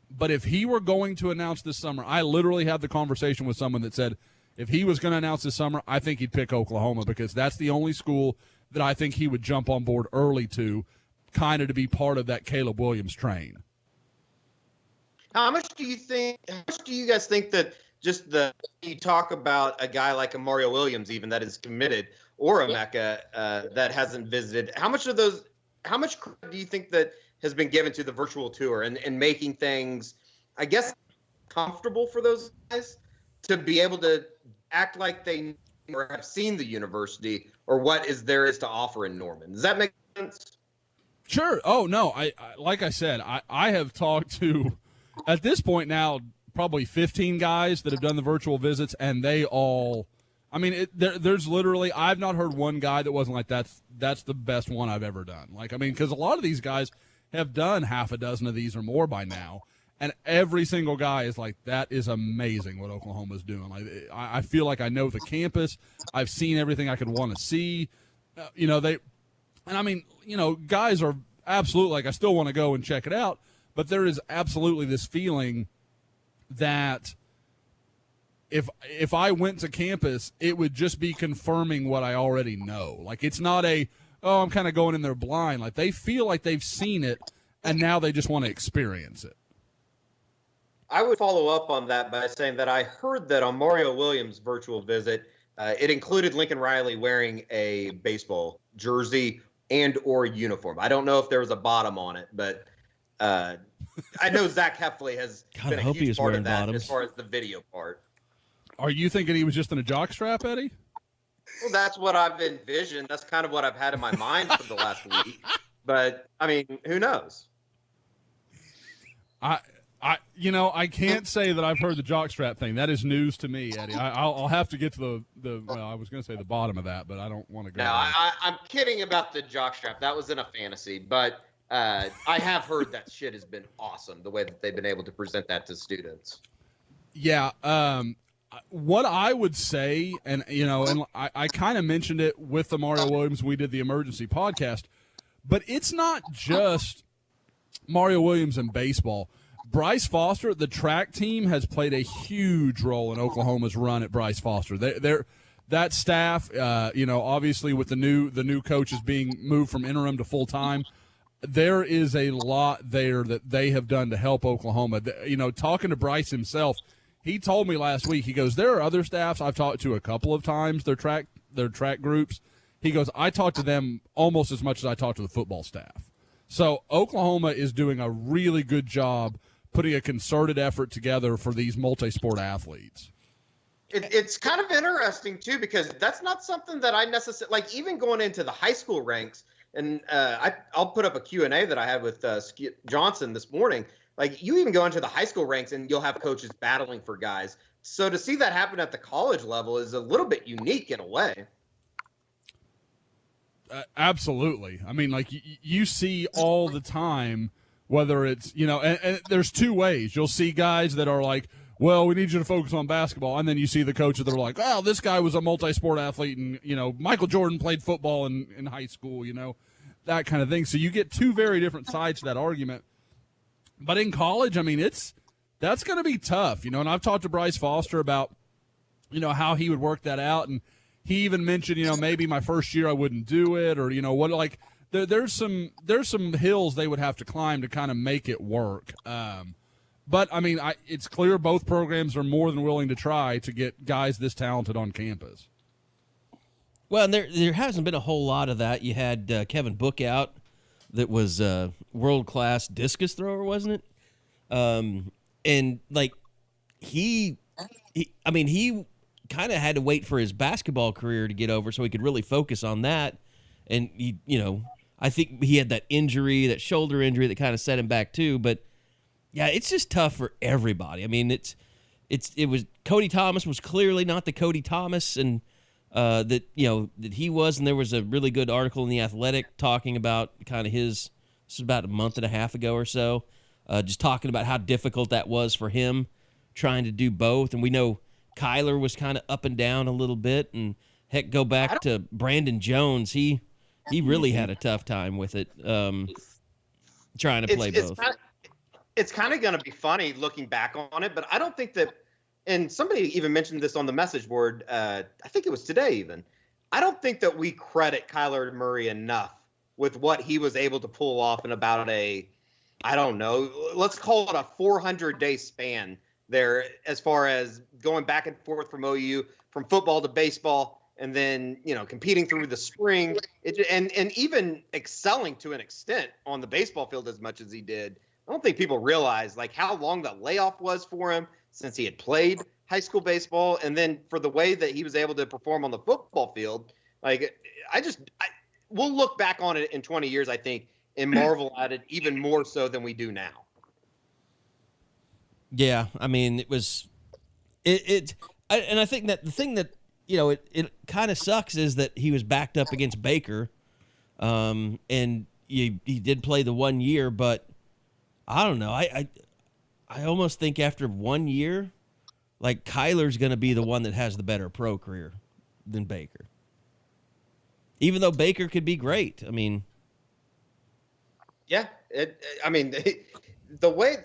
But if he were going to announce this summer, I literally had the conversation with someone that said if he was going to announce this summer, I think he'd pick Oklahoma because that's the only school that I think he would jump on board early to, kind of to be part of that Caleb Williams train. How much do you guys think that just you talk about a guy like a Mario Williams even that is committed, or a Mecca that hasn't visited, how much credit do you think that has been given to the virtual tour and making things, I guess, comfortable for those guys to be able to act like they or have seen the university or what there is to offer in Norman? Does that make sense? Sure. Oh, no. I like I said, I have talked to, at this point now, probably 15 guys that have done the virtual visits, and they all, I mean, there's literally, I've not heard one guy that wasn't like, that's the best one I've ever done. Like, I mean, because a lot of these guys have done half a dozen of these or more by now, and every single guy is like, that is amazing what Oklahoma's doing. Like, I feel like I know the campus. I've seen everything I could want to see. And I mean, guys are absolutely like, I still want to go and check it out, but there is absolutely this feeling that if I went to campus, it would just be confirming what I already know. Like, it's not I'm kind of going in there blind. Like, they feel like they've seen it, and now they just want to experience it. I would follow up on that by saying that I heard that on Mario Williams' virtual visit, it included Lincoln Riley wearing a baseball jersey and or uniform. I don't know if there was a bottom on it, but I know Zach Heffley has been a huge part of that as far as the video part. Are you thinking he was just in a jockstrap, Eddie? Well, that's what I've envisioned. That's kind of what I've had in my mind for the last week. But, I mean, who knows? I can't say that I've heard the jockstrap thing. That is news to me, Eddie. I'll have to get to I was going to say the bottom of that, but I don't want to go. No, I'm kidding about the jockstrap. That was in a fantasy. But I have heard that shit has been awesome, the way that they've been able to present that to students. Yeah. What I would say, and I kind of mentioned it with the Mario Williams, we did the emergency podcast, but it's not just Mario Williams in baseball. Bryce Foster, the track team, has played a huge role in Oklahoma's run at Bryce Foster. That staff, obviously with the new coaches being moved from interim to full time, there is a lot there that they have done to help Oklahoma. Talking to Bryce himself, he told me last week, he goes, there are other staffs I've talked to a couple of times, their track groups. He goes, I talk to them almost as much as I talk to the football staff. So Oklahoma is doing a really good job putting a concerted effort together for these multi-sport athletes. It's kind of interesting, too, because that's not something that I necessarily – like, even going into the high school ranks, and I'll put up a Q&A that I had with Skip Johnson this morning. Like, you even go into the high school ranks, and you'll have coaches battling for guys. So to see that happen at the college level is a little bit unique in a way. Absolutely. I mean, like, you see all the time, whether it's, and there's two ways. You'll see guys that are like, well, we need you to focus on basketball. And then you see the coaches that are like, oh, this guy was a multi-sport athlete, and, Michael Jordan played football in high school, that kind of thing. So you get two very different sides to that argument. But in college, I mean, that's going to be tough, and I've talked to Bryce Foster about, how he would work that out. And he even mentioned, maybe my first year I wouldn't do it, or, what, like, there's some hills they would have to climb to kind of make it work. But I mean, it's clear both programs are more than willing to try to get guys this talented on campus. Well, and there hasn't been a whole lot of that. You had Kevin Book out, that was a world-class discus thrower, wasn't it? And like he kind of had to wait for his basketball career to get over so he could really focus on that. And I think he had that injury, that shoulder injury, that kind of set him back too. But yeah, it's just tough for everybody. I mean, it was Cody Thomas was clearly not the Cody Thomas and that he was. And there was a really good article in The Athletic talking about kind of this was about a month and a half ago or so, just talking about how difficult that was for him trying to do both. And we know Kyler was kind of up and down a little bit, and heck, go back to Brandon Jones. He really had a tough time with it, trying to play both. It's kind of going to be funny looking back on it, but I don't think that, and somebody even mentioned this on the message board, I think it was today even, I don't think that we credit Kyler Murray enough with what he was able to pull off in about let's call it a 400-day span there, as far as going back and forth from OU, from football to baseball, and then, competing through the spring, and even excelling to an extent on the baseball field as much as he did. I don't think people realize like how long the layoff was for him since he had played high school baseball, and then for the way that he was able to perform on the football field. Like, we'll look back on it in 20 years, I think, and marvel at it even more so than we do now. Yeah, I mean, it was and I think that the thing that it kind of sucks is that he was backed up against Baker, and he did play the 1 year, but I don't know. I almost think after 1 year, like Kyler's going to be the one that has the better pro career than Baker, even though Baker could be great. I mean, yeah, the way.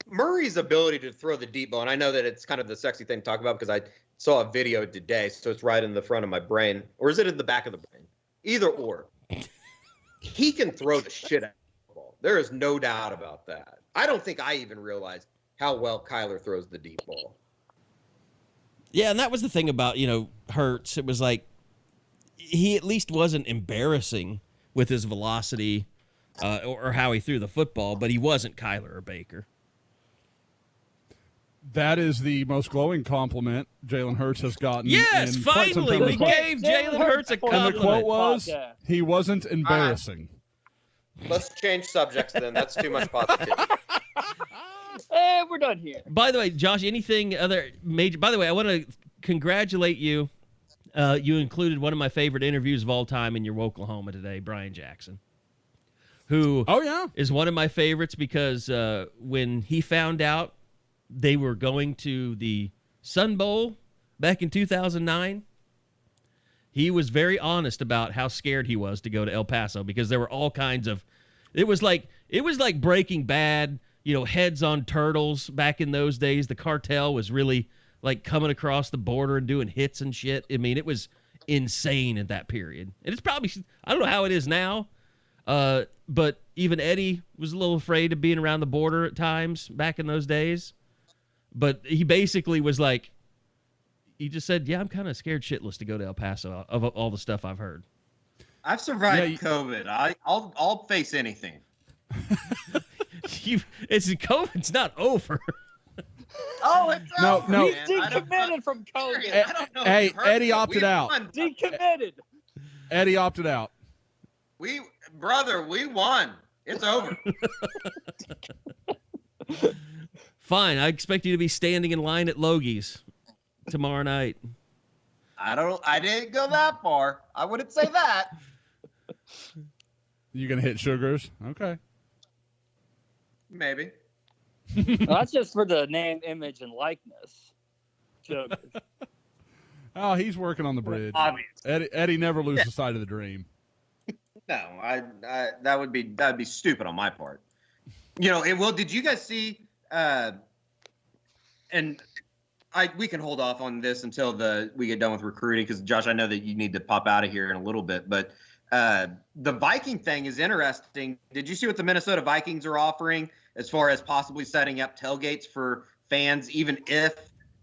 Murray's ability to throw the deep ball, and I know that it's kind of the sexy thing to talk about because I saw a video today, so it's right in the front of my brain. Or is it in the back of the brain? Either or. He can throw the shit out of the ball. There is no doubt about that. I don't think I even realized how well Kyler throws the deep ball. Yeah, and that was the thing about, Hurts. It was like he at least wasn't embarrassing with his velocity or how he threw the football, but he wasn't Kyler or Baker. That is the most glowing compliment Jalen Hurts has gotten. Yes, finally, we gave Jalen Hurts a compliment. And the quote was, he wasn't embarrassing. Let's change subjects then. That's too much positivity. We're done here. By the way, Josh, anything other major? By the way, I want to congratulate you. You included one of my favorite interviews of all time in your Oklahoma today, Brian Jackson, who is one of my favorites because when he found out they were going to the Sun Bowl back in 2009, he was very honest about how scared he was to go to El Paso because there were all kinds of it was like Breaking Bad, heads on turtles back in those days. The cartel was really like coming across the border and doing hits and shit. I mean, it was insane at that period. And it's probably, I don't know how it is now, but even Eddie was a little afraid of being around the border at times back in those days. But he basically was like, he just said, yeah, I'm kind of scared shitless to go to El Paso of all the stuff I've heard. I've survived COVID. I'll face anything. COVID's not over. Oh, it's no. He's decommitted from COVID. I don't know. Hey, Eddie opted out. Decommitted. Eddie opted out. We won. It's over. Fine. I expect you to be standing in line at Logie's tomorrow night. I didn't go that far. I wouldn't say that. You gonna hit Sugars? Okay. Maybe. Well, that's just for the name, image, and likeness. Oh, he's working on the bridge. Eddie never loses sight of the dream. No, that'd be stupid on my part. Did you guys see? We can hold off on this until we get done with recruiting because Josh, I know that you need to pop out of here in a little bit, but The Viking thing is interesting. Did you see what the Minnesota Vikings are offering as far as possibly setting up tailgates for fans, even if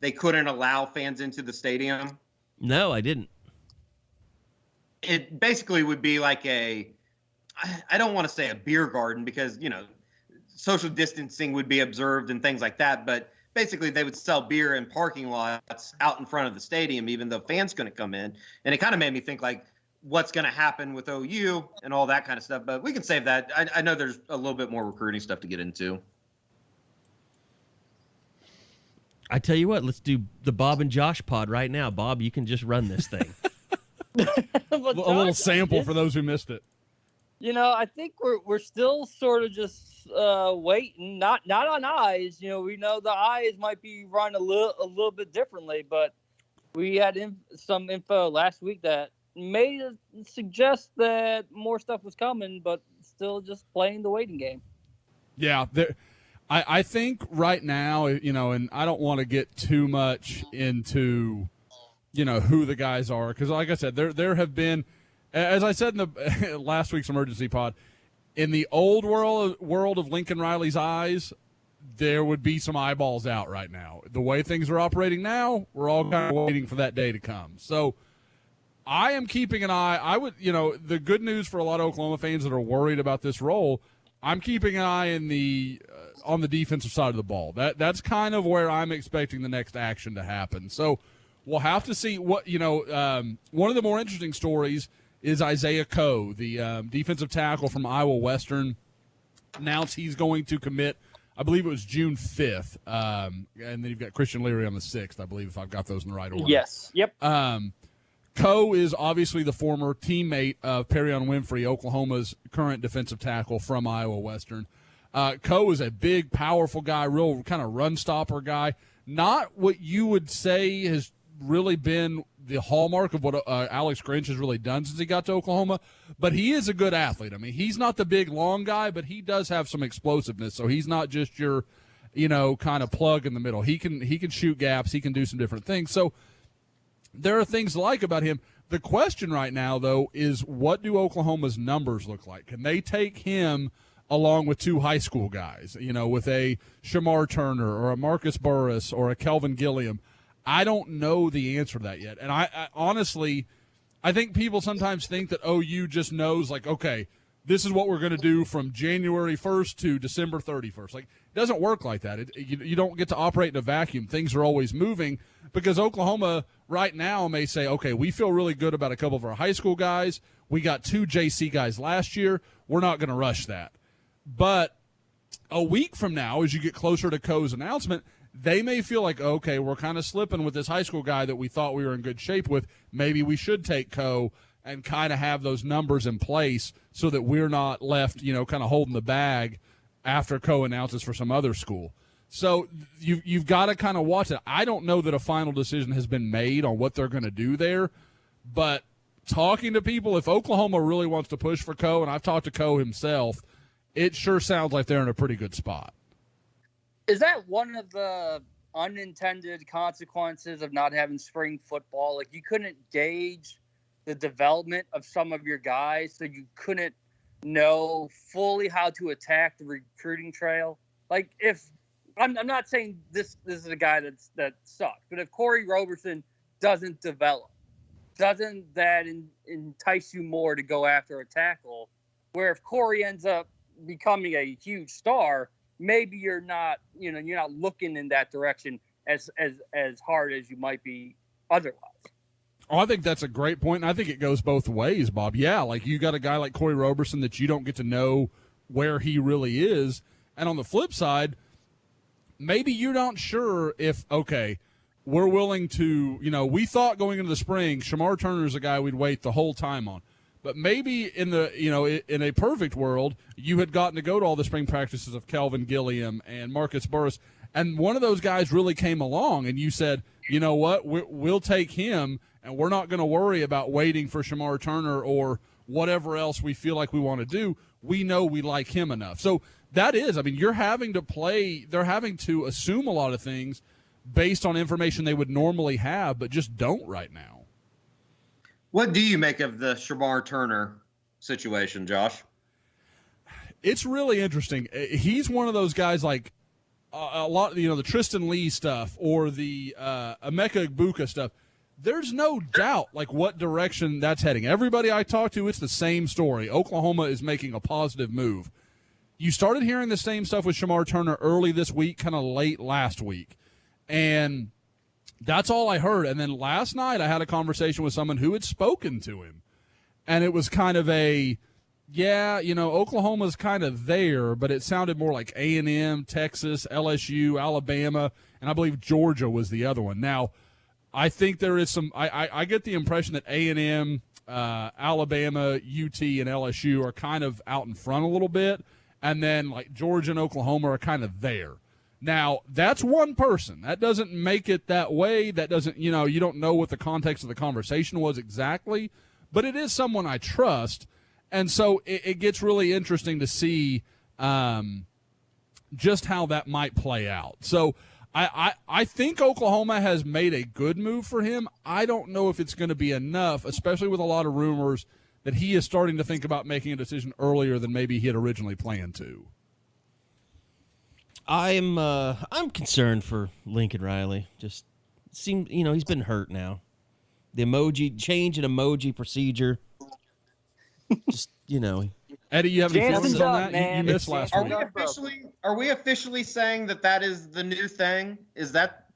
they couldn't allow fans into the stadium? No, I didn't. It basically would be like I don't want to say a beer garden because, social distancing would be observed and things like that. But basically they would sell beer in parking lots out in front of the stadium, even though fans couldn't come in. And it kind of made me think like what's going to happen with OU and all that kind of stuff. But we can save that. I know there's a little bit more recruiting stuff to get into. I tell you what, let's do the Bob and Josh pod right now. Bob, you can just run this thing. A little sample for those who missed it. I think we're still sort of just waiting, not on eyes. We know the eyes might be run a little bit differently, but we had some info last week that may suggest that more stuff was coming, but still just playing the waiting game. Yeah, I think right now, and I don't want to get too much into, who the guys are, because like I said, there have been, as I said in the last week's emergency pod, in the old world of Lincoln Riley's eyes, there would be some eyeballs out right now. The way things are operating now, we're all kind of waiting for that day to come. So I am keeping an eye. I would, the good news for a lot of Oklahoma fans that are worried about this role, I'm keeping an eye in the on the defensive side of the ball. That's kind of where I'm expecting the next action to happen. So we'll have to see what, one of the more interesting stories is Isaiah Coe, the defensive tackle from Iowa Western, announced he's going to commit, I believe it was June 5th. And then you've got Christian Leary on the 6th, I believe, if I've got those in the right order. Yes. Yep. Coe is obviously the former teammate of Perion Winfrey, Oklahoma's current defensive tackle from Iowa Western. Coe is a big, powerful guy, real kind of run-stopper guy. Not what you would say has really been the hallmark of what Alex Grinch has really done since he got to Oklahoma, but he is a good athlete. I mean, he's not the big, long guy, but he does have some explosiveness, so he's not just your, kind of plug in the middle. He can shoot gaps. He can do some different things. So there are things to like about him. The question right now, though, is what do Oklahoma's numbers look like? Can they take him along with two high school guys, with a Shemar Turner or a Marcus Burris or a Kelvin Gilliam? I don't know the answer to that yet. And I honestly, I think people sometimes think that OU just knows, like, okay, this is what we're going to do from January 1st to December 31st. Like, it doesn't work like that. You don't get to operate in a vacuum. Things are always moving because Oklahoma right now may say, okay, we feel really good about a couple of our high school guys. We got two JC guys last year. We're not going to rush that. But a week from now, as you get closer to Coe's announcement, they may feel like, okay, we're kind of slipping with this high school guy that we thought we were in good shape with. Maybe we should take Coe and kind of have those numbers in place so that we're not left, kind of holding the bag after Coe announces for some other school. So you've got to kind of watch it. I don't know that a final decision has been made on what they're going to do there, but talking to people, if Oklahoma really wants to push for Coe, and I've talked to Coe himself, it sure sounds like they're in a pretty good spot. Is that one of the unintended consequences of not having spring football? Like, you couldn't gauge the development of some of your guys, so you couldn't know fully how to attack the recruiting trail. Like, if I'm not saying this is a guy that sucks, but if Corey Roberson doesn't develop, doesn't that entice you more to go after a tackle? Where if Corey ends up becoming a huge star, maybe you're not looking in that direction as hard as you might be otherwise. Oh, I think that's a great point, and I think it goes both ways, Bob. Yeah, like you got a guy like Corey Roberson that you don't get to know where he really is, and on the flip side, maybe you're not sure if, okay, we're willing to, we thought going into the spring, Shemar Turner is a guy we'd wait the whole time on. But maybe in a perfect world, you had gotten to go to all the spring practices of Kelvin Gilliam and Marcus Burris, and one of those guys really came along, and you said, you know what, we'll take him, and we're not going to worry about waiting for Shemar Turner or whatever else we feel like we want to do. We know we like him enough. So that is, they're having to assume a lot of things based on information they would normally have, but just don't right now. What do you make of the Shemar Turner situation, Josh? It's really interesting. He's one of those guys like a lot, the Tristan Lee stuff or the Emeka Egbuka stuff. There's no doubt like what direction that's heading. Everybody I talk to, it's the same story. Oklahoma is making a positive move. You started hearing the same stuff with Shemar Turner early this week, kind of late last week. And that's all I heard. And then last night I had a conversation with someone who had spoken to him. And it was kind of Oklahoma's kind of there, but it sounded more like A&M, Texas, LSU, Alabama, and I believe Georgia was the other one. Now, I think there is some I get the impression that A&M, Alabama, UT, and LSU are kind of out in front a little bit, and then like Georgia and Oklahoma are kind of there. Now, that's one person. That doesn't make it that way. That doesn't, you don't know what the context of the conversation was exactly, but it is someone I trust. And so it gets really interesting to see just how that might play out. So I think Oklahoma has made a good move for him. I don't know if it's going to be enough, especially with a lot of rumors that he is starting to think about making a decision earlier than maybe he had originally planned to. I'm concerned for Lincoln Riley. Just seems, he's been hurt now. The change in emoji procedure. Just, Eddie, you have any feelings on that? Man. You missed last week. Are we officially saying that is the new thing? Is that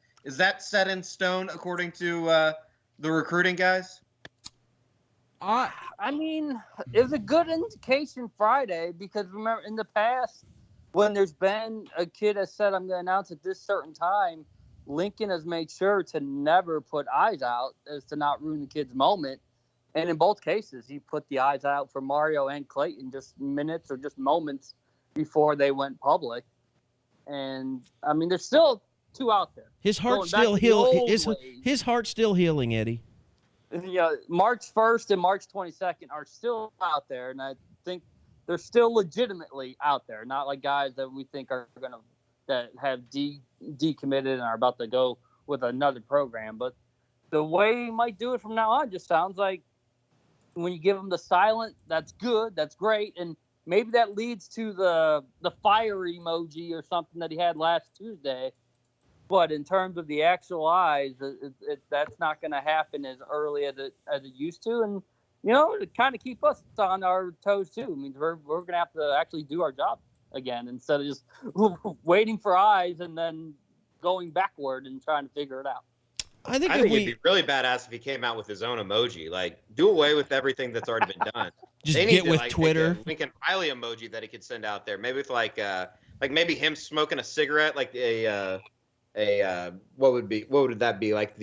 set in stone according to the recruiting guys? I mean, it was a good indication Friday because remember in the past when there's been a kid that said I'm going to announce at this certain time, Lincoln has made sure to never put eyes out as to not ruin the kid's moment. And in both cases, he put the eyes out for Mario and Clayton just minutes or just moments before they went public. And I mean, there's still two out there. His heart's still healing. His heart's still healing, Eddie. Yeah, March 1st and March 22nd are still out there, and I think they're still legitimately out there. Not like guys that we think are that have decommitted and are about to go with another program. But the way he might do it from now on just sounds like when you give him the silent, that's good, that's great, and maybe that leads to the fire emoji or something that he had last Tuesday. But in terms of the actual eyes, that's not going to happen as early as it used to, and to kind of keep us on our toes too. I mean, we're going to have to actually do our job again instead of just waiting for eyes and then going backward and trying to figure it out. I think it'd be really badass if he came out with his own emoji. Like, do away with everything that's already been done. Just get with Twitter. Make a Lincoln Riley emoji that he could send out there. Maybe with like maybe him smoking a cigarette, like what would that be? Like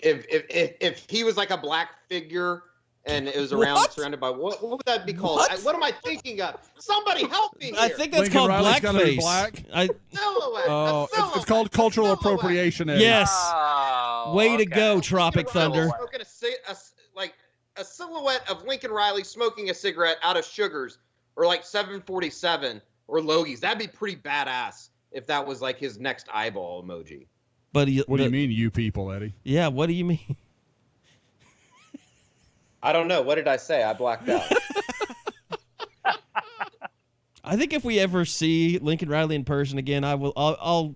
if he was like a black figure and it was surrounded by what would that be called? What am I thinking of? Somebody help me here. I think that's Lincoln called Riley's blackface. Black? Silhouette. Oh, it's called cultural appropriation. Eddie. Yes. Oh, Way to go, Tropic Thunder. Smoking a silhouette of Lincoln Riley smoking a cigarette out of Sugars or like 747 or Logie's. That'd be pretty badass if that was like his next eyeball emoji. But what do you mean, you people, Eddie? Yeah, what do you mean? I don't know. What did I say? I blacked out. I think if we ever see Lincoln Riley in person again, I'll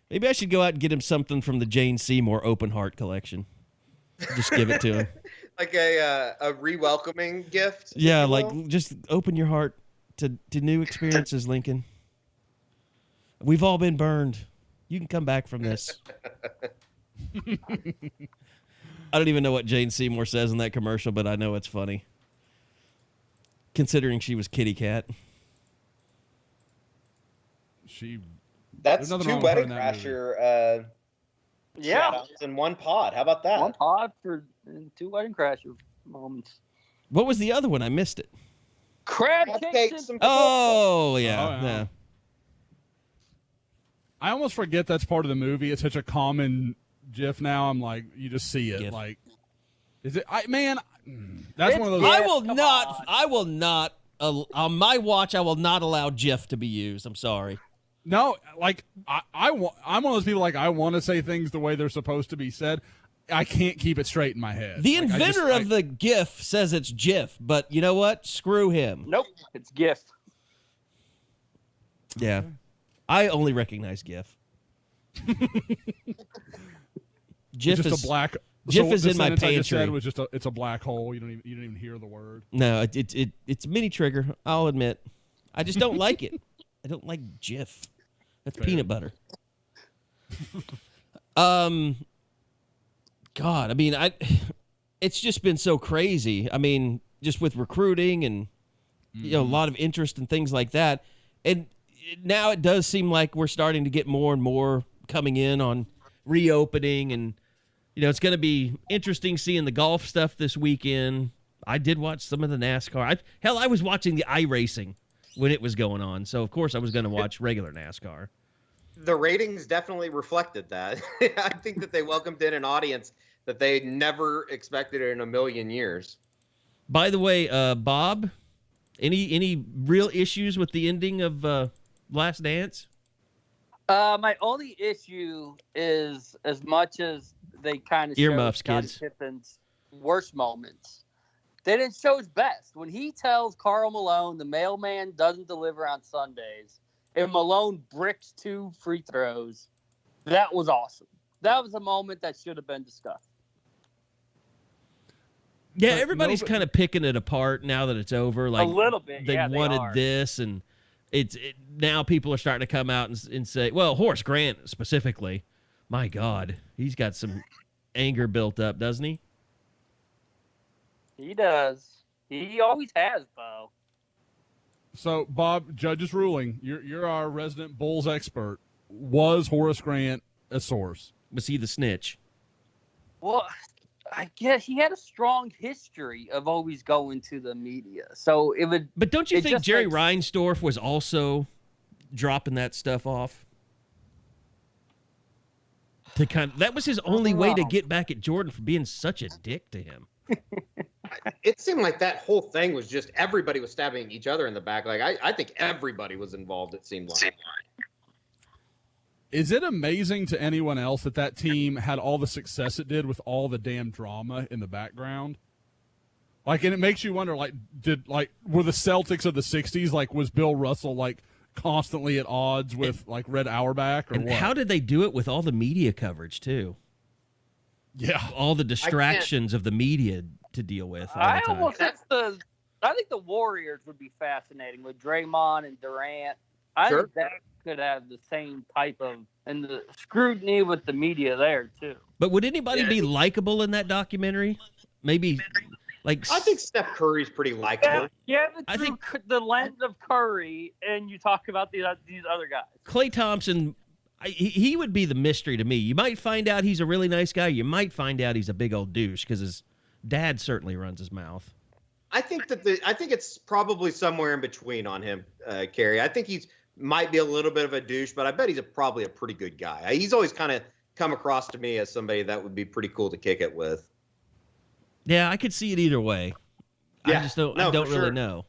maybe I should go out and get him something from the Jane Seymour Open Heart collection. Just give it to him. Like a re-welcoming gift? Yeah, like just open your heart to new experiences, Lincoln. We've all been burned. You can come back from this. I don't even know what Jane Seymour says in that commercial, but I know it's funny. Considering she was Kitty Cat. That's two Wedding Crasher shout-outs in one pod. How about that? One pod for two Wedding Crasher moments. What was the other one? I missed it. Crab cakes. Oh, yeah. I almost forget that's part of the movie. It's such a common GIF now. I'm like, you just see it. GIF. Like, is it? That's one of those. I will not. On my watch, I will not allow GIF to be used. I'm sorry. No, like I'm one of those people. Like, I want to say things the way they're supposed to be said. I can't keep it straight in my head. The inventor of the GIF says it's GIF, but you know what? Screw him. Nope, it's GIF. Yeah. I only recognize GIF. GIF just is a black. GIF so is the in my sentence I just pantry. said was just it's a black hole. You didn't even hear the word. No, it's mini trigger. I'll admit. I just don't like it. I don't like GIF. That's Fair. peanut butter. God, I mean, it's just been so crazy. I mean, just with recruiting and a lot of interest and things like that. And now it does seem like we're starting to get more and more coming in on reopening, and it's going to be interesting seeing the golf stuff this weekend. I did watch some of the NASCAR. I was watching the iRacing when it was going on, so of course I was going to watch regular NASCAR. The ratings definitely reflected that. I think that they welcomed in an audience that they never expected in a million years. By the way, Bob, any real issues with the ending of Last Dance? My only issue is, as much as they kind of Earmuffs, Scottie kids. Pippen's worst moments, they didn't show his best. When he tells Karl Malone the mailman doesn't deliver on Sundays, and Malone bricks 2 free throws, that was awesome. That was a moment that should have been discussed. Yeah, everybody's kind of picking it apart now that it's over. Like a little bit, they yeah, wanted are. this, and now people are starting to come out and say, well, Horace Grant specifically, my God, he's got some anger built up, doesn't he? He does. He always has, though. So, Bob, judge's ruling. You're our resident Bulls expert. Was Horace Grant a source? Was he the snitch? Well, I guess he had a strong history of always going to the media. So it would. But don't you think just Jerry makes- Reinsdorf was also dropping that stuff off? That was his only way to get back at Jordan for being such a dick to him. It seemed like that whole thing was just everybody was stabbing each other in the back. Like I think everybody was involved. It seemed like. Is it amazing to anyone else that team had all the success it did with all the damn drama in the background? Like, and it makes you wonder, were the Celtics of the 60s, was Bill Russell, constantly at odds with, Red Auerbach, or And what? how did they do it with all the media coverage, too? Yeah. All the distractions of the media to deal with all the time. I think the Warriors would be fascinating with Draymond and Durant. I Sure. think that could have the same type of and the scrutiny with the media there too. But would anybody be likable in that documentary? Maybe, I think Steph Curry's pretty likable. Yeah, I think the lens of Curry, and you talk about these other guys. Klay Thompson, he would be the mystery to me. You might find out he's a really nice guy. You might find out he's a big old douche because his dad certainly runs his mouth. I think it's probably somewhere in between on him, Kerry. I think he's might be a little bit of a douche, but I bet he's probably a pretty good guy. He's always kind of come across to me as somebody that would be pretty cool to kick it with. Yeah, I could see it either way. Yeah, I just don't no, really for sure. know.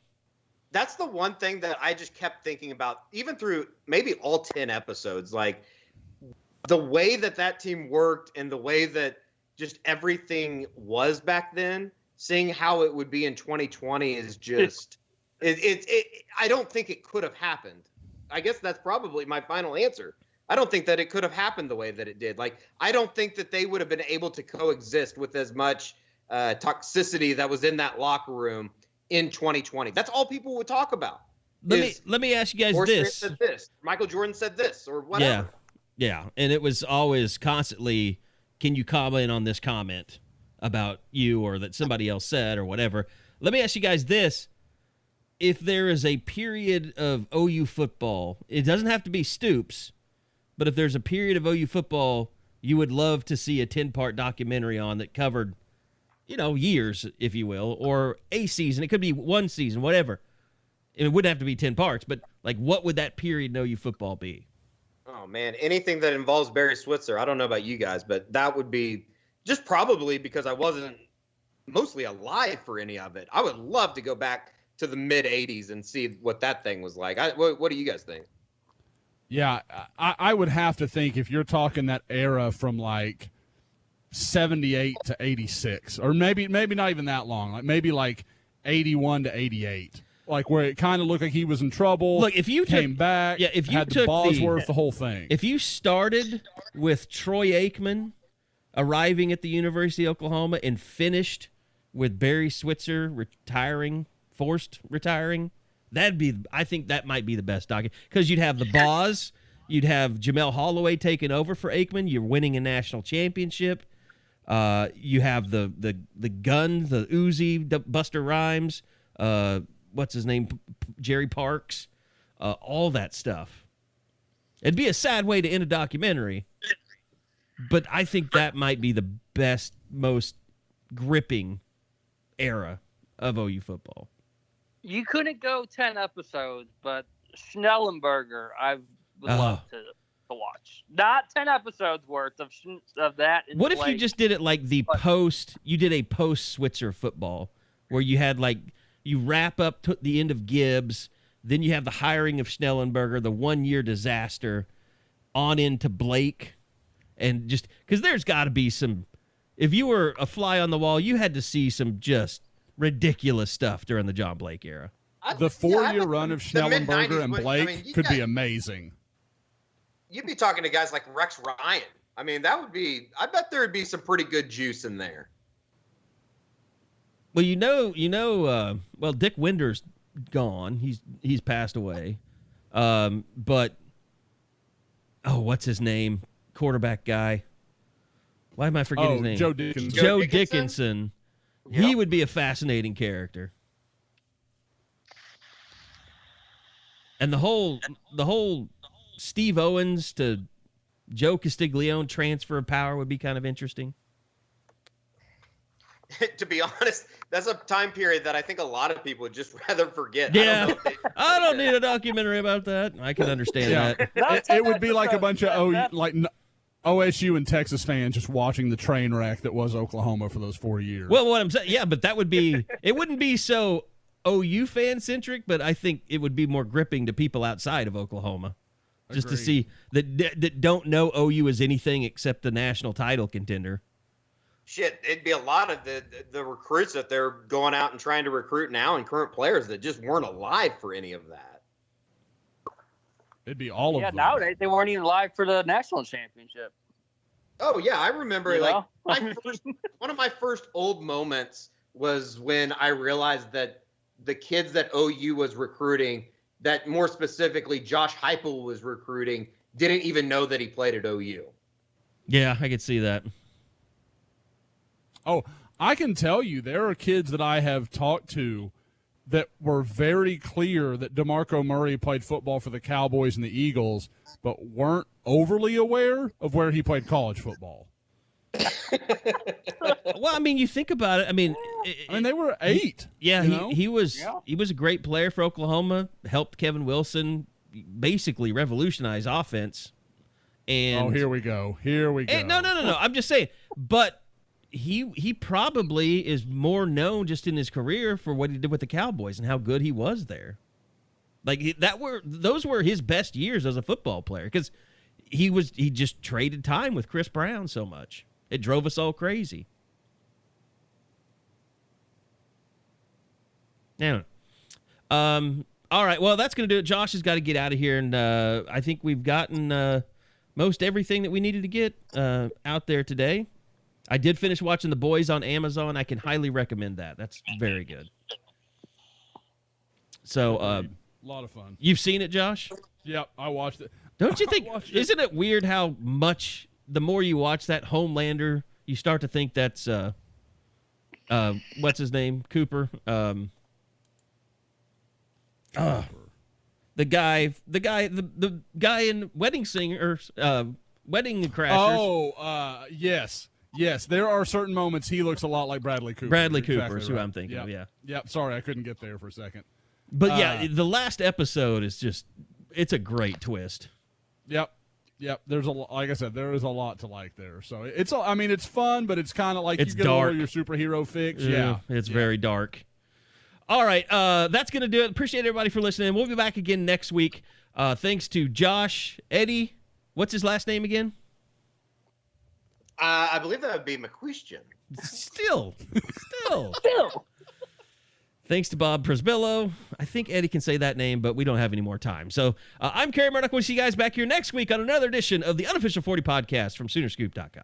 That's the one thing that I just kept thinking about, even through maybe all 10 episodes, the way that team worked and the way that just everything was back then, seeing how it would be in 2020 is just, I don't think it could have happened. I guess that's probably my final answer. I don't think that it could have happened the way that it did. I don't think that they would have been able to coexist with as much toxicity that was in that locker room in 2020. That's all people would talk about. Let me ask you guys Horace this. Grant said this. Michael Jordan said this, or whatever. Yeah. And it was always constantly, can you comment on this comment about you or that somebody else said or whatever? Let me ask you guys this. If there is a period of OU football, it doesn't have to be Stoops, but if there's a period of OU football you would love to see a 10-part documentary on that covered, years, if you will, or a season. It could be one season, whatever. It wouldn't have to be 10 parts, but what would that period in OU football be? Oh, man, anything that involves Barry Switzer. I don't know about you guys, but that would be just probably because I wasn't mostly alive for any of it. I would love to go back to the mid-'80s and see what that thing was like. What do you guys think? Yeah, I would have to think if you're talking that era from 78 to 86, or maybe not even that long. Like maybe like 81 to 88. Like where it kind of looked like he was in trouble. Look, if you came back, if you had took the Bosworth, the whole thing. If you started with Troy Aikman arriving at the University of Oklahoma and finished with Barry Switzer forced retiring, I think that might be the best document, because you'd have the Boz, you'd have Jamel Holloway taking over for Aikman. You're winning a national championship. You have the gun, the Uzi, Buster Rhymes, what's his name, Jerry Parks, all that stuff. It'd be a sad way to end a documentary, but I think that might be the best, most gripping era of OU football. You couldn't go 10 episodes, but Schnellenberger, I would love to watch. Not 10 episodes worth of that. What if you just did it like you did a post-Switzer football, where you had like, you wrap up to the end of Gibbs, then you have the hiring of Schnellenberger, the 1-year disaster, on into Blake, and just, because there's got to be some, if you were a fly on the wall, you had to see some just ridiculous stuff during the John Blake era. The 4-year run of Schnellenberger and Blake could be amazing. You'd be talking to guys like Rex Ryan. I mean, I bet there would be some pretty good juice in there. Well, well, Dick Winder's gone. He's passed away. But what's his name? Quarterback guy. Why am I forgetting his name? Joe Dickinson. Joe Dickinson. Yep. He would be a fascinating character. And the whole Steve Owens to Joe Castiglione transfer of power would be kind of interesting. To be honest, that's a time period that I think a lot of people would just rather forget. Yeah, I don't need a documentary about that. I can understand that. It would be like a bunch of OSU and Texas fans just watching the train wreck that was Oklahoma for those 4 years. Well, what I'm saying, yeah, but that would be, it wouldn't be so OU fan centric, but I think it would be more gripping to people outside of Oklahoma. Just to see that don't know OU as anything except the national title contender. Shit, it'd be a lot of the recruits that they're going out and trying to recruit now, and current players that just weren't alive for any of that. It'd be all of them. Yeah, nowadays they weren't even live for the national championship. Oh yeah, I remember one of my first old moments was when I realized that the kids that OU was recruiting, that more specifically Josh Heupel was recruiting, didn't even know that he played at OU. Yeah, I could see that. Oh, I can tell you there are kids that I have talked to that were very clear that DeMarco Murray played football for the Cowboys and the Eagles, but weren't overly aware of where he played college football. Well, I mean, you think about it. I mean, they were 8. He was a great player for Oklahoma. Helped Kevin Wilson basically revolutionize offense. And here we go. No. I'm just saying, but he probably is more known just in his career for what he did with the Cowboys and how good he was there. Like those were his best years as a football player, because he just traded time with Chris Brown so much. It drove us all crazy. Yeah. All right. Well, that's going to do it. Josh has got to get out of here, and I think we've gotten most everything that we needed to get out there today. I did finish watching The Boys on Amazon. I can highly recommend that. That's very good. So, a lot of fun. You've seen it, Josh? Yep, I watched it. Don't you think? Isn't it weird how much the more you watch that Homelander, you start to think that's what's his name, Cooper? The guy in Wedding Singers, Wedding Crashers. Yes, there are certain moments he looks a lot like Bradley Cooper. Bradley Cooper is who I'm thinking of, yeah. Yep, sorry, I couldn't get there for a second. But yeah, the last episode is just, it's a great twist. Yep. There's like I said, there is a lot to like there. So it's fun, but it's kind of like it's you get dark. All your superhero fix. It's very dark. All right, that's going to do it. Appreciate everybody for listening. We'll be back again next week. Thanks to Josh, Eddie. What's his last name again? I I believe that would be McQuestion. Still. Still. Thanks to Bob Prisbillo. I think Eddie can say that name, but we don't have any more time. So I'm Kerry Murdoch. We'll see you guys back here next week on another edition of the Unofficial 40 podcast from Soonerscoop.com.